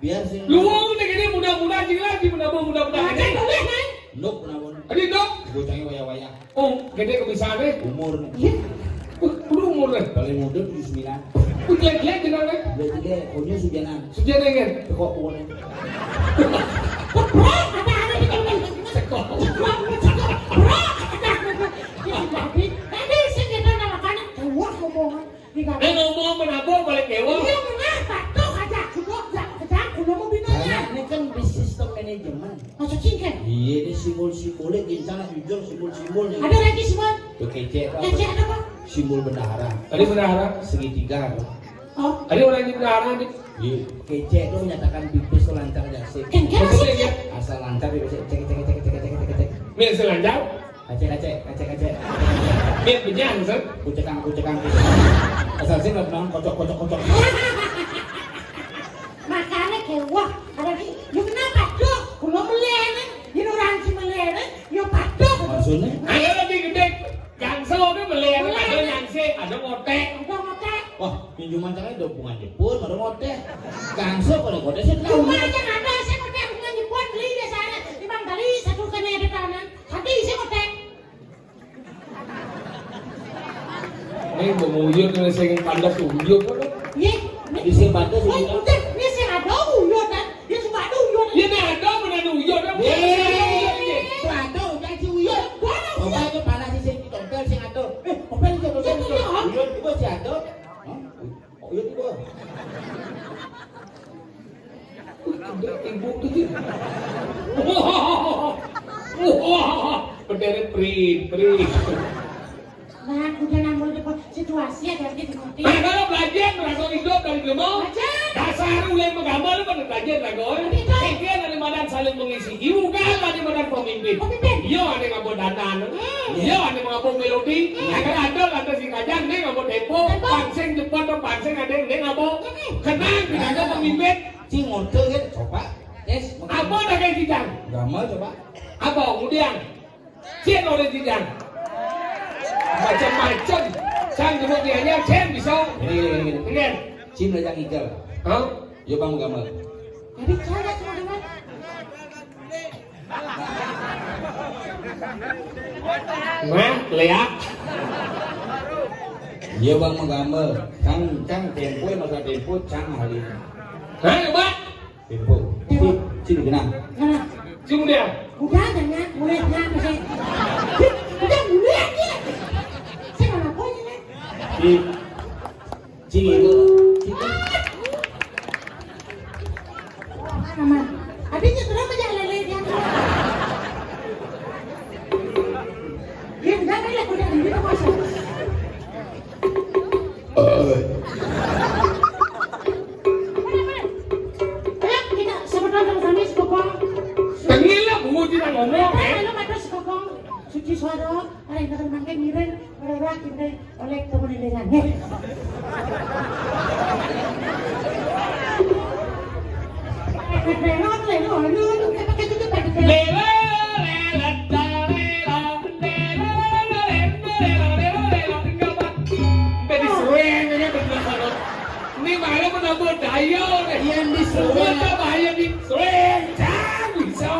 biar sih. luang ini mudah-mudah lagi mudah-mudah ini Nuk namun. Adi dok Bocahnya waya-waya. oh gede kebisaannya Umur udah umur deh paling muda 79. jelek-jelek dengan deh Berarti dia punya sujanan. sudah dengan Kok umurnya? ngomong menabung balik kewa Karena ini kan bisnis sistem manajemen. Iya, ini simbol-simbolnya gincana jujur simbol-simbolnya. Ada lagi semua? Tuh kece apa? Kece ada apa? Simbol bendahara. tadi bendahara Segitiga. Oh, tadi orang yang bendahara nih Iya, kece itu menyatakan pipis itu lancar jasik. kengkeng maksudnya sih. ya Asal lancar dia bisa cek. biar selanjang Kece. biar benyang sen Kucekang. Asal sih nggak pernah kocok. Makanya kewah ada lagi. Yung kenapa dok? Kalau melene, yung orang si melene, yung padok. Maksudnya? ada lebih gede gangso itu melihat ada nyangse ada ngotek Ada ngotek. Wah, pinjaman caranya udah hubungan Jepun, baru ngoteh. Gangso kalau ngoteh sih tahu. Cuma aja nggak ada saya ngotek hubungan Jepun beli di sana. Dimang kali satu kena di tanah. Tadi saya ngotek. ini benguyut ini saya pandas uyut Ye, Di sini batu oh sih. udah, ini saya ada uyut kan? Dia suka ada uyut. ini ada benar uyut Batu, jangan si uyut. Coba itu panas sih sing tompel sing ado. Tompel itu dosen itu. Uyut itu si ado. Hah? Uyut itu. ibu tuh wah berderet prit Nah, udah nambah di situasi ada di ngerti. nah kalau belajar merasa hidup dari demo dasar ulai menggambar lu pada belajar lah gue sekian dari badan saling mengisi ibu kan dari badan pemimpin iya ada yang ngabot dandan iya ada yang ngabot melodi akan ada si kajang dia ngabot tempo pangseng Jepang atau pangseng ada yang dia ngabot kenang tidak ada pemimpin Si ngoteh kan coba. Yes, apa ada kayak kijang gamal coba. apa kemudian cien oleh kijang macam-macam sang kemudiannya cien bisa Gini. dengan Cim lejang igal. hah Yo bang gamal. Jadi cara teman-teman. mah leak Yo bang menggambar. Cang tempo masa tempo cang hari. hah coba Tempo. Cim genang. Nah, kemudian udah jangan mulainya masih. Udah mulai aja. Saya mana punya kan? Cing itu. Nama. Adiknya kenapa jangan lele dia? Dia enggak kan lah udah di masa. Kita sebetulnya kami sekopong. tengilah bungu tidak ngomong Kalau ada sekopong suci suara, ada yang akan makan miren, mereka kita oleh teman dengan. ini malah menambah daya Yang diseruan. bahaya di sering jangan bisa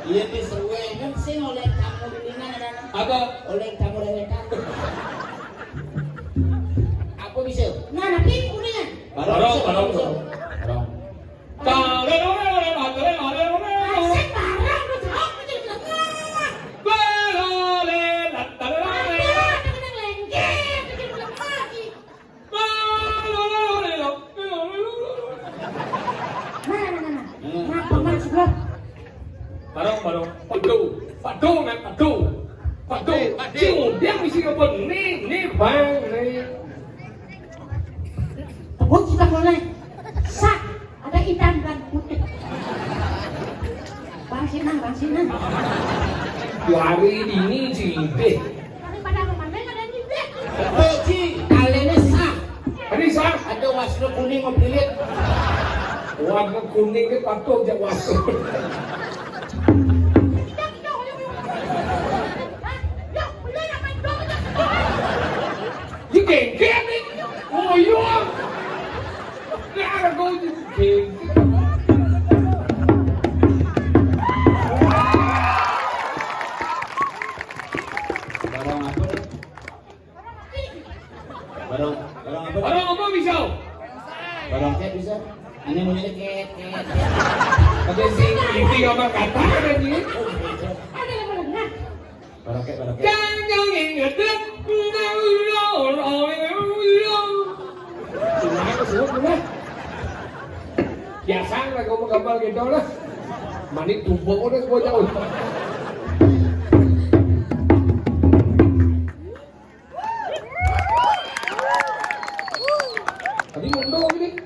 Iya diseruan kan sing oleh kamu bilingan ada apa oleh kamu lewetan. Apa bisa? Nah, nanti kuningan. Barong. Barong. Asik barang lu jauh lu jadi bilang. Barong. Padu. Dia mesti ngapa nih bang nih. Tebuk kita mulai. Sak, ada hitam dan putih. Bang Sinan. Hari ini sih deh. Daripada memandang ada nyibet. Ci, alene sah. Hari sah. ada wasno kuning mau pilit. Warna kuning ini patuh aja wasut. Ini geng-geng nih. Oh iya. Ini ada kau ini geng. Barang apa nih? Barang apa? Orang apa bisa? Barang cat bisa? Ini mau nyari cat. Ada sing ini ngomong kata ada ni. Ada yang melengah. Barang cat. Jangan ingat dek. Biasa lah kau gambar gitu lah. Manik tumpuk udah semua jauh. Tadi mundur ni.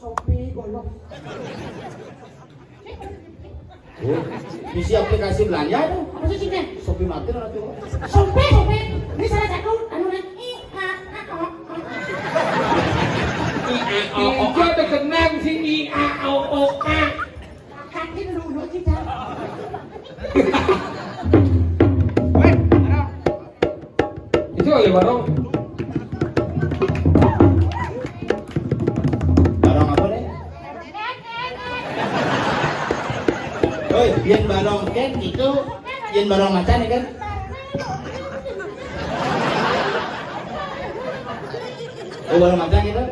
Sopi golok. Oh, isi aplikasi belanja tuh. Apa sih cinta? Shopee mati lah tuh. Sopi. Ini salah satu. Anu nih. Ijo ada kenang si IAOOA. Kaki dulu cinta. Itu oleh barong. Barang apa nih? Oi, yen barang kan itu yen barang macan nih kan? Oh, barang macan itu?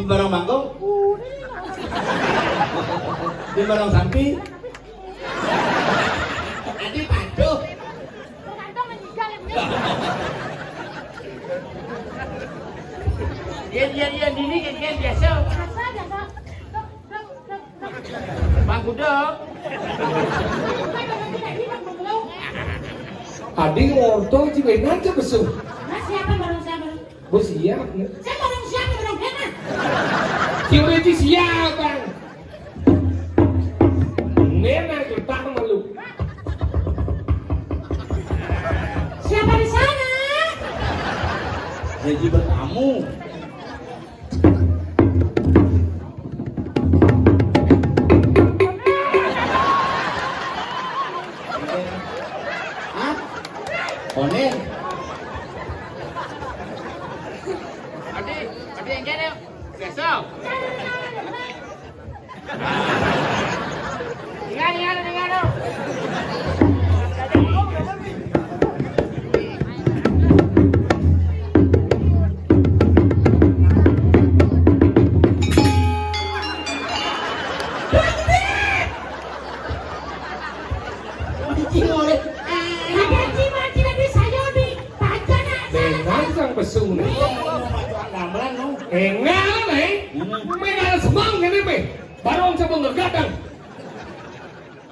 Barang mangkok? Yen barang sampi? Adi paduh. Yen ini kan biasa. Bang Kudok. Adik orto cimen aja besuk. Mas siapa barang siapa? Bos siap. Saya barang siapa barang kena? Cium aja siap bang. Nena ketang malu. Siapa di sana? Jadi bertamu. Hah? Onen. Adik yang kene. Besok. Tinggal. Ada cima di saya di pajana. Dengan sang besuk nih. Gamelan no. Enggak nih. Mereka semang kan ini. Barong sama ngegadang.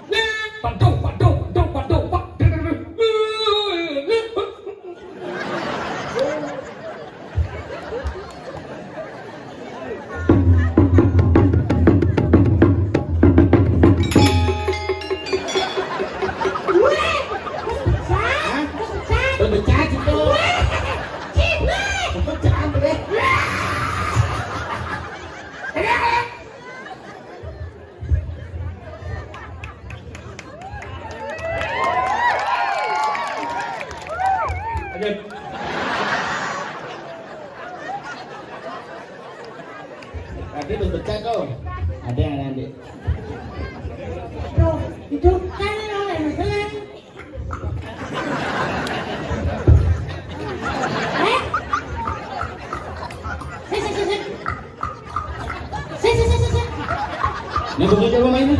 Nih, padung. Berpecah situ. Berpecah boleh. Tadi berpecah kau. Ada yang ambil. Tuh, itu kan yang benar. Ini begitu apa mainnya?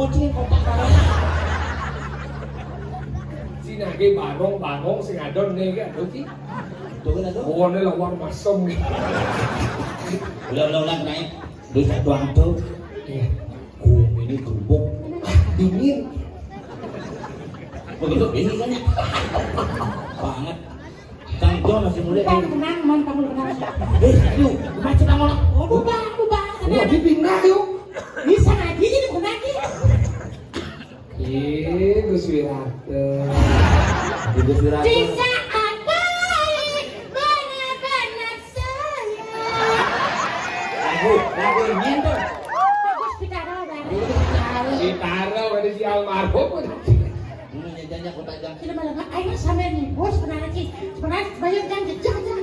kucing kotak barang. Sina ge barong sing adon ne ge aduh ki. Tuh kan aduh. Oh ne lawang masem. Ulang naik. Duh satu tuh. Iya. Ini kerupuk Dingin. begitu ini kan ya banget Kang Jo masih mulia Kan kenang, man kamu kenang. yuk macet kamu Oh, ubah. Wah, di pindah yuk. Bisa ngaji jadi kenang ki. Gus Wirate. Ibu Wirate Bisa apa? Benar-benar saya. lagu ini tuh Bagus pitaro bareng. Ditaro ada si almarhum. ini jajannya kota jam Kita malah ayo sampai nih bos sebenarnya ki. Sebenarnya bayar kan jejak aja.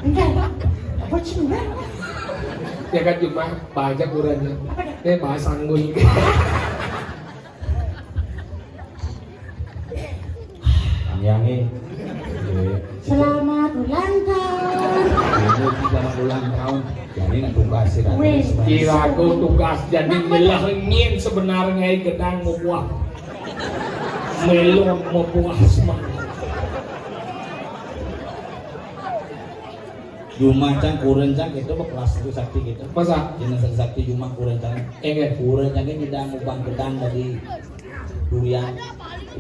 Enggak, Pak. Bocil enggak. Ya kan cuma banyak ukurannya. Apa dah? Ini bahasa anggun. yangi Selamat ulang tahun. ini selamat ulang tahun jadi nak tugas sih Wih. Kira aku tugas jadi nyelahengin sebenarnya gedang mau buah. Melon mau buah semangat. Juma cang kurang cang itu kelas itu sakti gitu Masa? jenazah sakti Juma kurang cang Enggak. kurang cang ini tidak mau bang gedang dari durian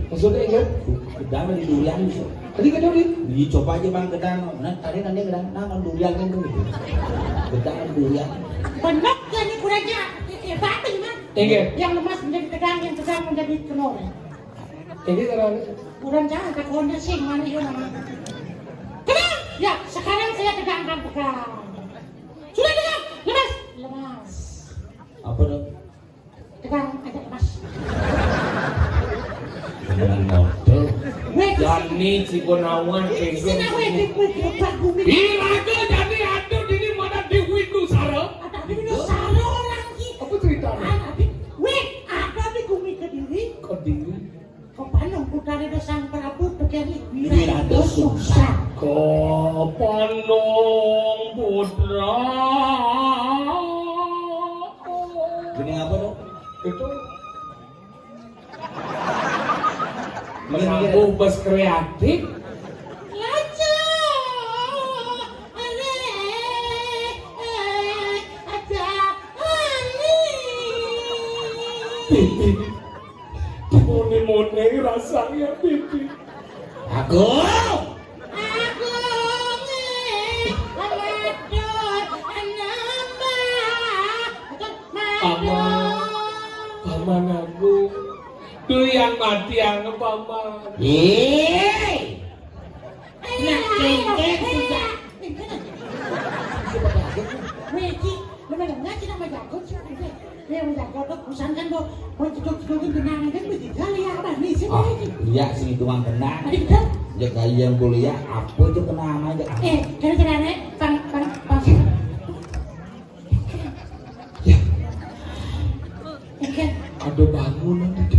Maksudnya enggak? gedang dari durian gitu Tadi kan udah. dicoba aja bang gedang nah tadi nanti gedang nah kan durian kan gitu gedang dari durian Benar kan ini kurangnya. Batu man. Enggak. Yang lemas menjadi tegang, yang tegang menjadi kenor. Enggak terlalu. Kurang jangan tekonnya sih mana itu namanya. Tegang. Ya, sekarang saya tegangkan tegang. Sudah tegang. Lemas. apa dong Tegang ada lemas. dengan model Wait. Jani Ciponawan Sini kengkong. wait bumi. Iraga jadi aduh ini mana diwit lu saro. Ada di dinosaurus orang ki. Apa ceritanya? Ada di bumi Kediri. Kok diri? Kepanong putari Sang Prabu terjadi Wirada Sungsang. Kopanong Putra. gini apa dong Itu mengambil bus kreatif. Lajo, ada Pipi. Mone-mone rasanya pipi. aku Paman aku. Tuh yang mati yang paman. yeay Nak cengkeh sudah. Weki, lu memang ngaji nama jago sih. Dia menjaga tuh perusahaan kan tuh. Mau cedok-cedokin genangan kan begitu kali ya abah nih sih. iya sini tuang kena Tadi betul. jaga yang kuliah apa itu kena aja Kira-kira pang. Ya, Oke. ada bangun nanti.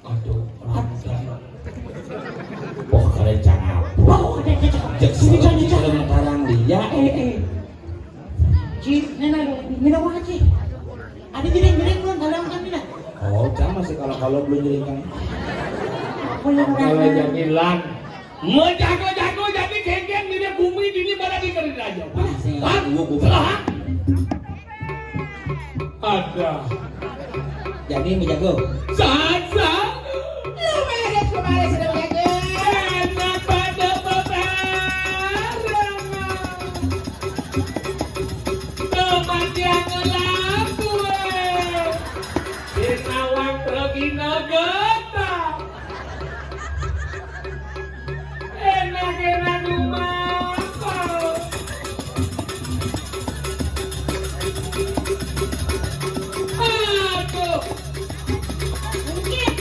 Ada rantai. wah kalian jangan apa Wow, ada cocok. jak Sini sini cocok. kalau sekarang dia Ci, nena lo, minum apa Ci? Ada giring-giring belum dalam kan tidak? oh jangan masih kalau belum jaringan Apa yang Kalau orang jamilan. Menjago-jago jadi geng-geng di bumi ini mana dikerin aja. Hah? Hah? Ada. jadi menjago Saja. lumayan sudah menjago Enak pada bebarengan. Teman yang ngelaku. Sinawang pergi negara. Enak-enak rumah. Aduh.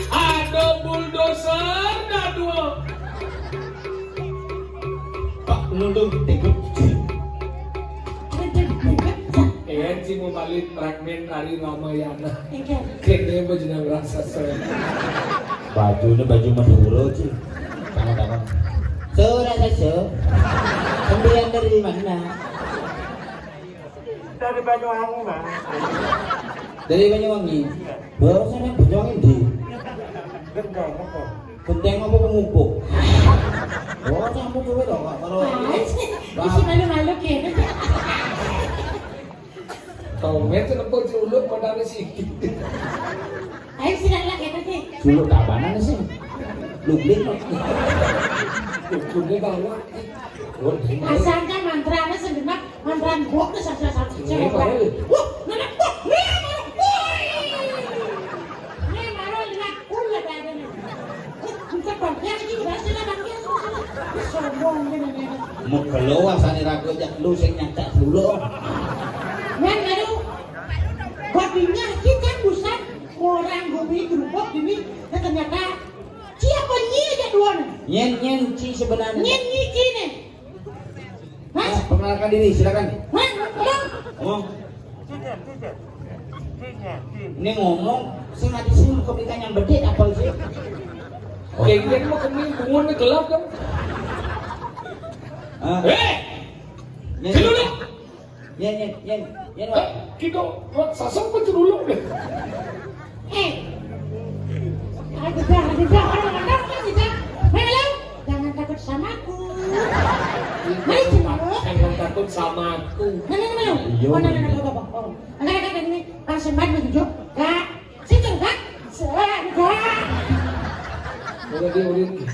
Ada bulldozer dah dua. pak nunduk ikut Si mau balik fragmen dari Ramayana. Oke. Kayaknya baju yang rasa saya. bajunya baju Madura sih sudah saja pembelian dari mana Dari Banyuwangi, Mas. Dari Banyuwangi. Baru saya Banyuwangi di Gendeng apa? Genteng apa pengupuk? Oh, kamu coba dong, Kak. Kalau Isi malu-malu kene. Tomet kenapa culuk modalnya sikit. Ayo silakan kene sih. dulu tak mana sih? Lublik. Ukurnya bawa. Asangka mantranya segenap mantran gok ke satu-satu cewek. Wah, mana gok? Nih malu lihat ulah ada nih. Kita pakai lagi berasa nak dia sombong gini. Mau keluar sana ragu jak lu sing nyacak dulu. Men aduh. Babinya kita busan orang hobi gerubuk ini ternyata siapa nyi aja dua nih. Nyen ci sebenarnya. Nyi nih. Mas, Perkenalkan diri, silakan. Mas, Ngomong. Tidak. Ini ngomong, sing di sini kepikan yang bedit apa sih? Kayak gini mah keming bungunnya gelap kan? Nyen. Celuluk! Nyen, Wak. Kita sasang pun celuluk deh. Jangan takut sama aku. Jangan takut sama aku. Udah dia udah gitu.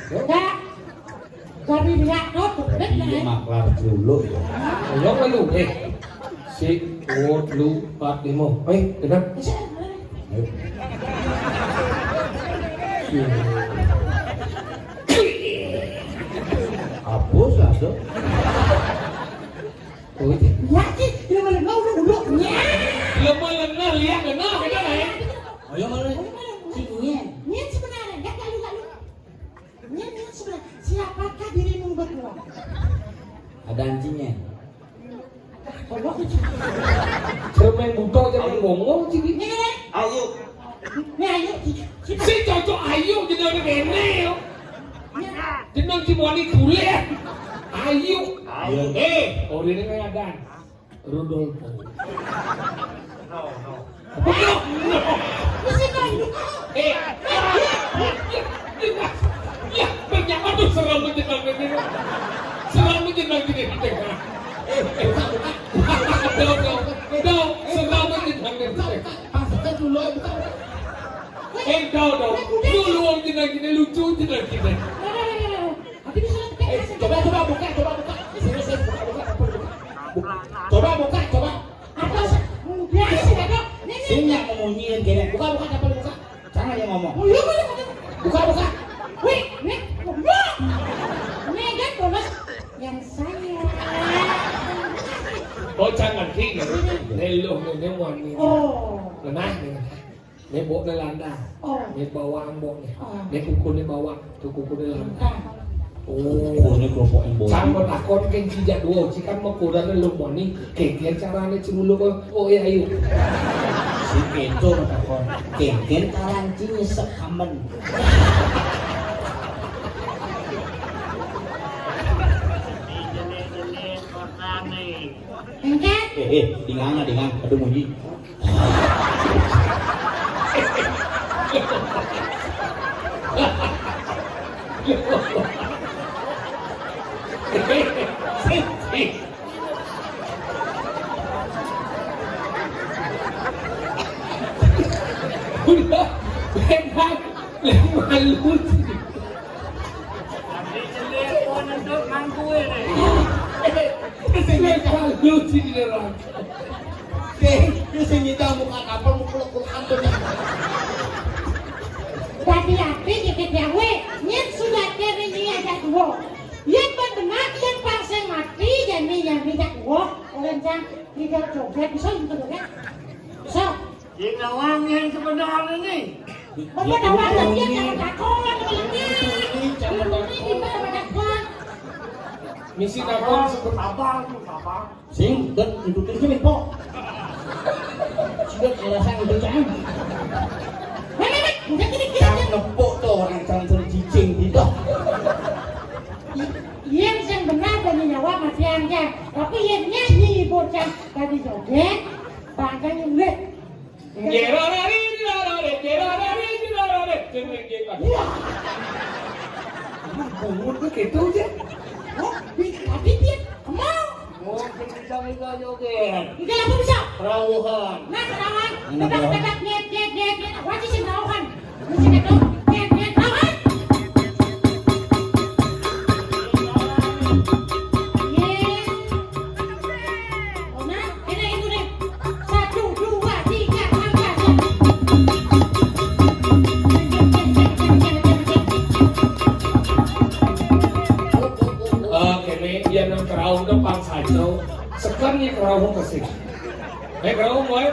Iya maklar dulu ya. Ayo lu si lu 4 5. Dengar. Ayo. Hapus lah tuh. Lemah lengah lihat lengah kita ya. Ayo malu. Si Nyen. Siapakah dirimu berdua? Ada anjingnya. Cermin buka jangan ngomong sih. Ayo. Si cocok ayu jeneng kene yo. Jeneng Cimoni kuliah. Ayu. Oh ini kayak ada Rudolfo. No. Ya, banyak aduh seram menjenang gini. Seram menjenang gini di tengah. Dau, seram menjenang gini di tengah. Paskan dulu bukan. Dau. Dulu orang jenang gini lucu jenang gini. Coba buka. Sini buka. Coba. Apa sih? Biasa ada. Sini yang memunyiin gini. Buka. Jangan yang ngomong. Buka. Wih, nih, kan bolos yang saya. Oh jangan gini. Nelo ini wangi. Oh. Kenah nih. Ini bawa di landa. Oh. Ini bawang bawa nih. Ini kuku nih bawang. Tuh kuku di landa. Oh, ini kelompok yang bodoh. Sama takon kan cijak dua. Cikan mau kurang lu mau nih. Keken caranya cemulu kok. Oh ya ayo. Si keco takon. Keken karancinya sekamen. Enggak. Dingang. Aduh muji. Udah, malu sih. Malu sih di dalam. Ini sing nyita muka kapal mukul kantor. Tapi api kita dawe, yang sudah kering ada dua. Yang benar yang pasang mati dan yang tidak dua. Orang yang tidak joget bisa juga joget. So, Yang nawang yang sebenarnya ini. bapak tahu dia jangan takut ini. Ini bapak takut. Misi nakon seperti Sabar. Sing dan itu sini po. Sudah alasan itu jangan. Udah kira-kira. Jangan nepuk tuh orang jangan cicing tidak. Yang benar dari nyawa mati anda, tapi yang nyanyi bocah tadi joget, bangkanya ulet. Gerorari, gerorari, gerorari, gerorari. Iya. Umur tuh gitu aja. Oh, tadi dia kemau. Mungkin bisa joget. Enggak apa bisa? Perawuhan. Nah, kawan, tegak-tegak net. Apa sih perawuhan? Musik itu net kawan. Oh, nah, ini itu deh. 1, 2, 3, angkat. Kene yan ang keraung ng pangsadyaw. Sekarang yung keraung kasi. Keraung mo eh.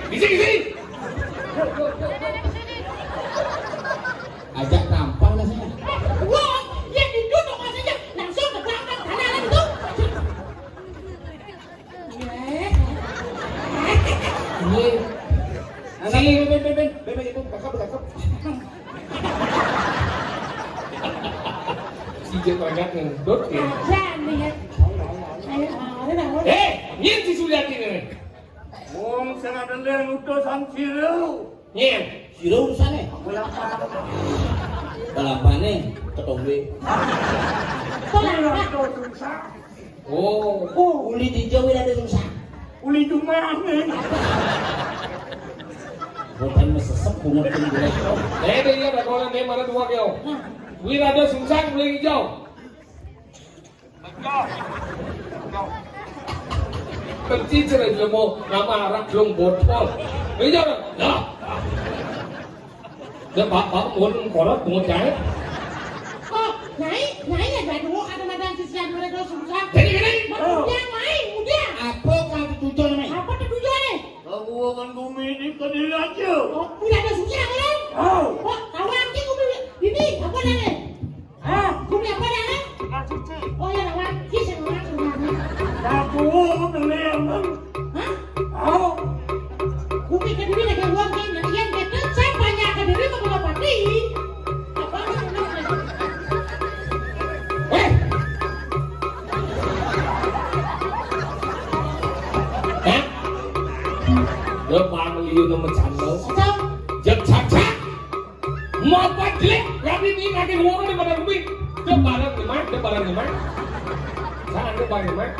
Gisi! Ajak tampang lah saya. Wah, yang duduk saja langsung ke belakang kanan itu. Ben itu kakak. Si Jet banyak yang dot ya. Ajan nih. Ayo, Nyen si Suryati ni. Wong sing ada utusan siru. Nyen. Siro urusane. Balapane ketombe. Oh. Uli di Jawa ada susah. Uli dumah nih. Bukan mesesep bunga tinggal. Dia dah kawan dia mana dua kau. Wih ada sungsang boleh hijau. Tercicir aja mau nama arak belum botol. Hijau dah. Dah. Dah pak mohon korot mohon jahit. Oh, naik ya dua ada madang sisian mereka susah. Jadi gini. Udah. Apa kau tujuan nih? Apa tujuan nih? Kabuangan bumi ini kediri aja. Oh, udah ada susah kan? Oh. Oh, kawan ki bumi ini apa nih? Ah, bumi apa nih? Oh ya kawan, kisah kawan sebenarnya. Kabuangan dengan. Hah? Oh. Bumi kediri lagi uang ki nantian kita siapanya kediri mau berpati. Apa sebenarnya? Dia panggil you nama channel. Sao? Jat cak. Mau apa jelek? Kami ni lagi uang ni pada bumi. Dia barang ni mana? Jangan dia barang ni mana?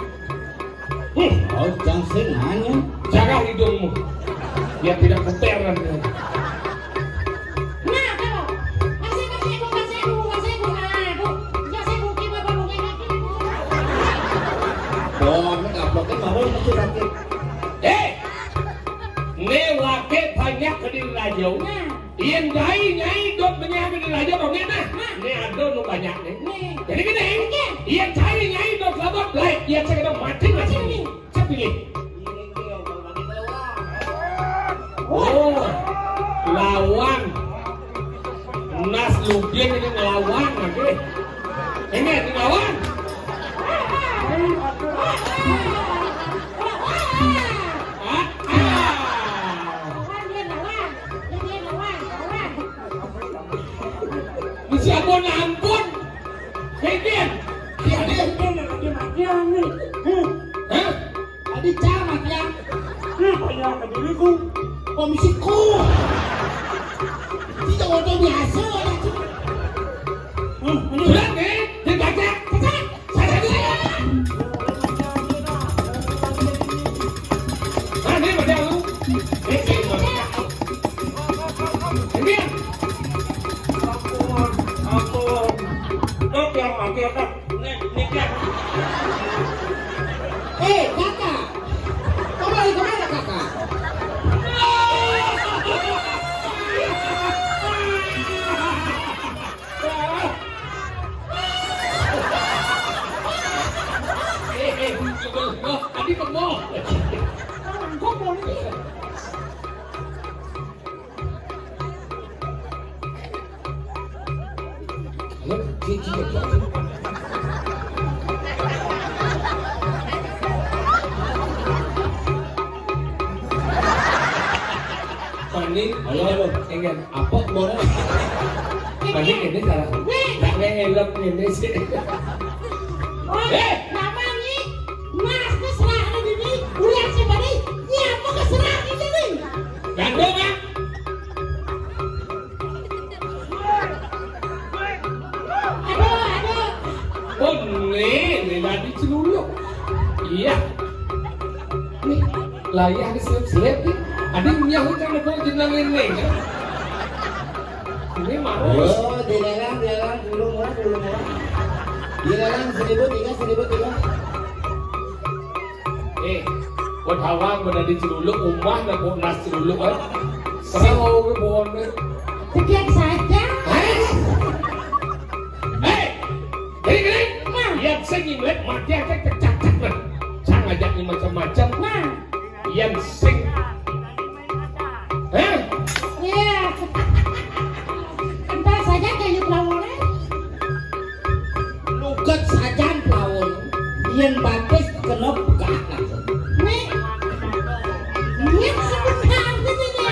Oh, jangan senangnya. Jaga hidungmu. Dia tidak keteran. Nah, kalau kasih ibu. Aduh, kasih ibu kita baru kayak gini. Oh, ini kaploknya mau itu lagi. Ni wakil banyak kediri raja. Ian nyai dot banyak kediri raja dong ni nah. Ni ada nu banyak ni. Jadi gini, ian cari nyai dot labot lain. Ian saya kena mati ni. Saya pilih. Oh, lawan. Nas lubien ini lawan lagi. Ini lawan. Siapa ampun? Kalian? Hah? Tadi camat ya. Banyak kediriku. Komisiku. Tidak ada biasa ya. Sudah ni, dibaca. Saya dia. Ni macam lu. Ini. Dok yang makin kan. Ni kan. Kakak. Kamu lagi kemana kakak? Tadi kemo. Kok mau ni? Pani, Halo. ingin Apa boleh? Pani ini salah. Tak elok ini sih. Oh, nama ni Mas celuluk. Iya. Nih, layah di selip-selip nih. Ada nyahu kan ada jenang ini. Ini marah. Ayo, dilelang dulu murah. Dilelang 1.003. Buat hawang benar di celuluk, umah dan buat nas celuluk kan. Serang mau ke pohon nih. Sekian saja. Gini. Yang saya ngeliat mati aja kecacak man. Saya ngajak ni macam-macam. Nah, Yang sing. ya. Entar saja kayu pelawanan. Lukat sajan pawon. Yen batis kena buka langsung. Nih, ini sebentar di sini.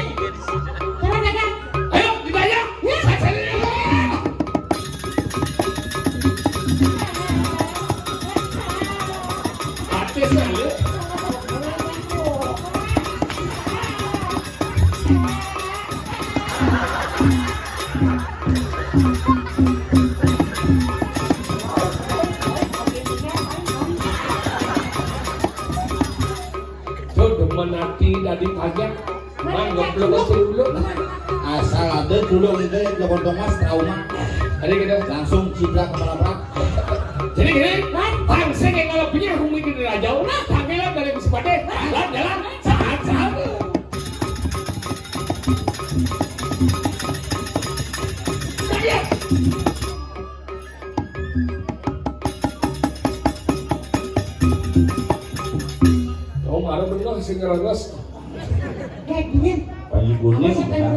Jangan dagang. Ayo ditanya. Saya cari. Artis saya. Menati dari pajak, nggak belum celuluk. Asal ada dulu itu yang lokon mas trauma. Jadi kita Langsung cedera kepala berat. jadi gini, tangseng yang kalau punya aku mikir dari jauh lah, panggilan dari Musibade, jalan, saat. Saya. Oh, marah bener sih ngeranggas. Kayak gini. Panji kuning. Apa sih kayu?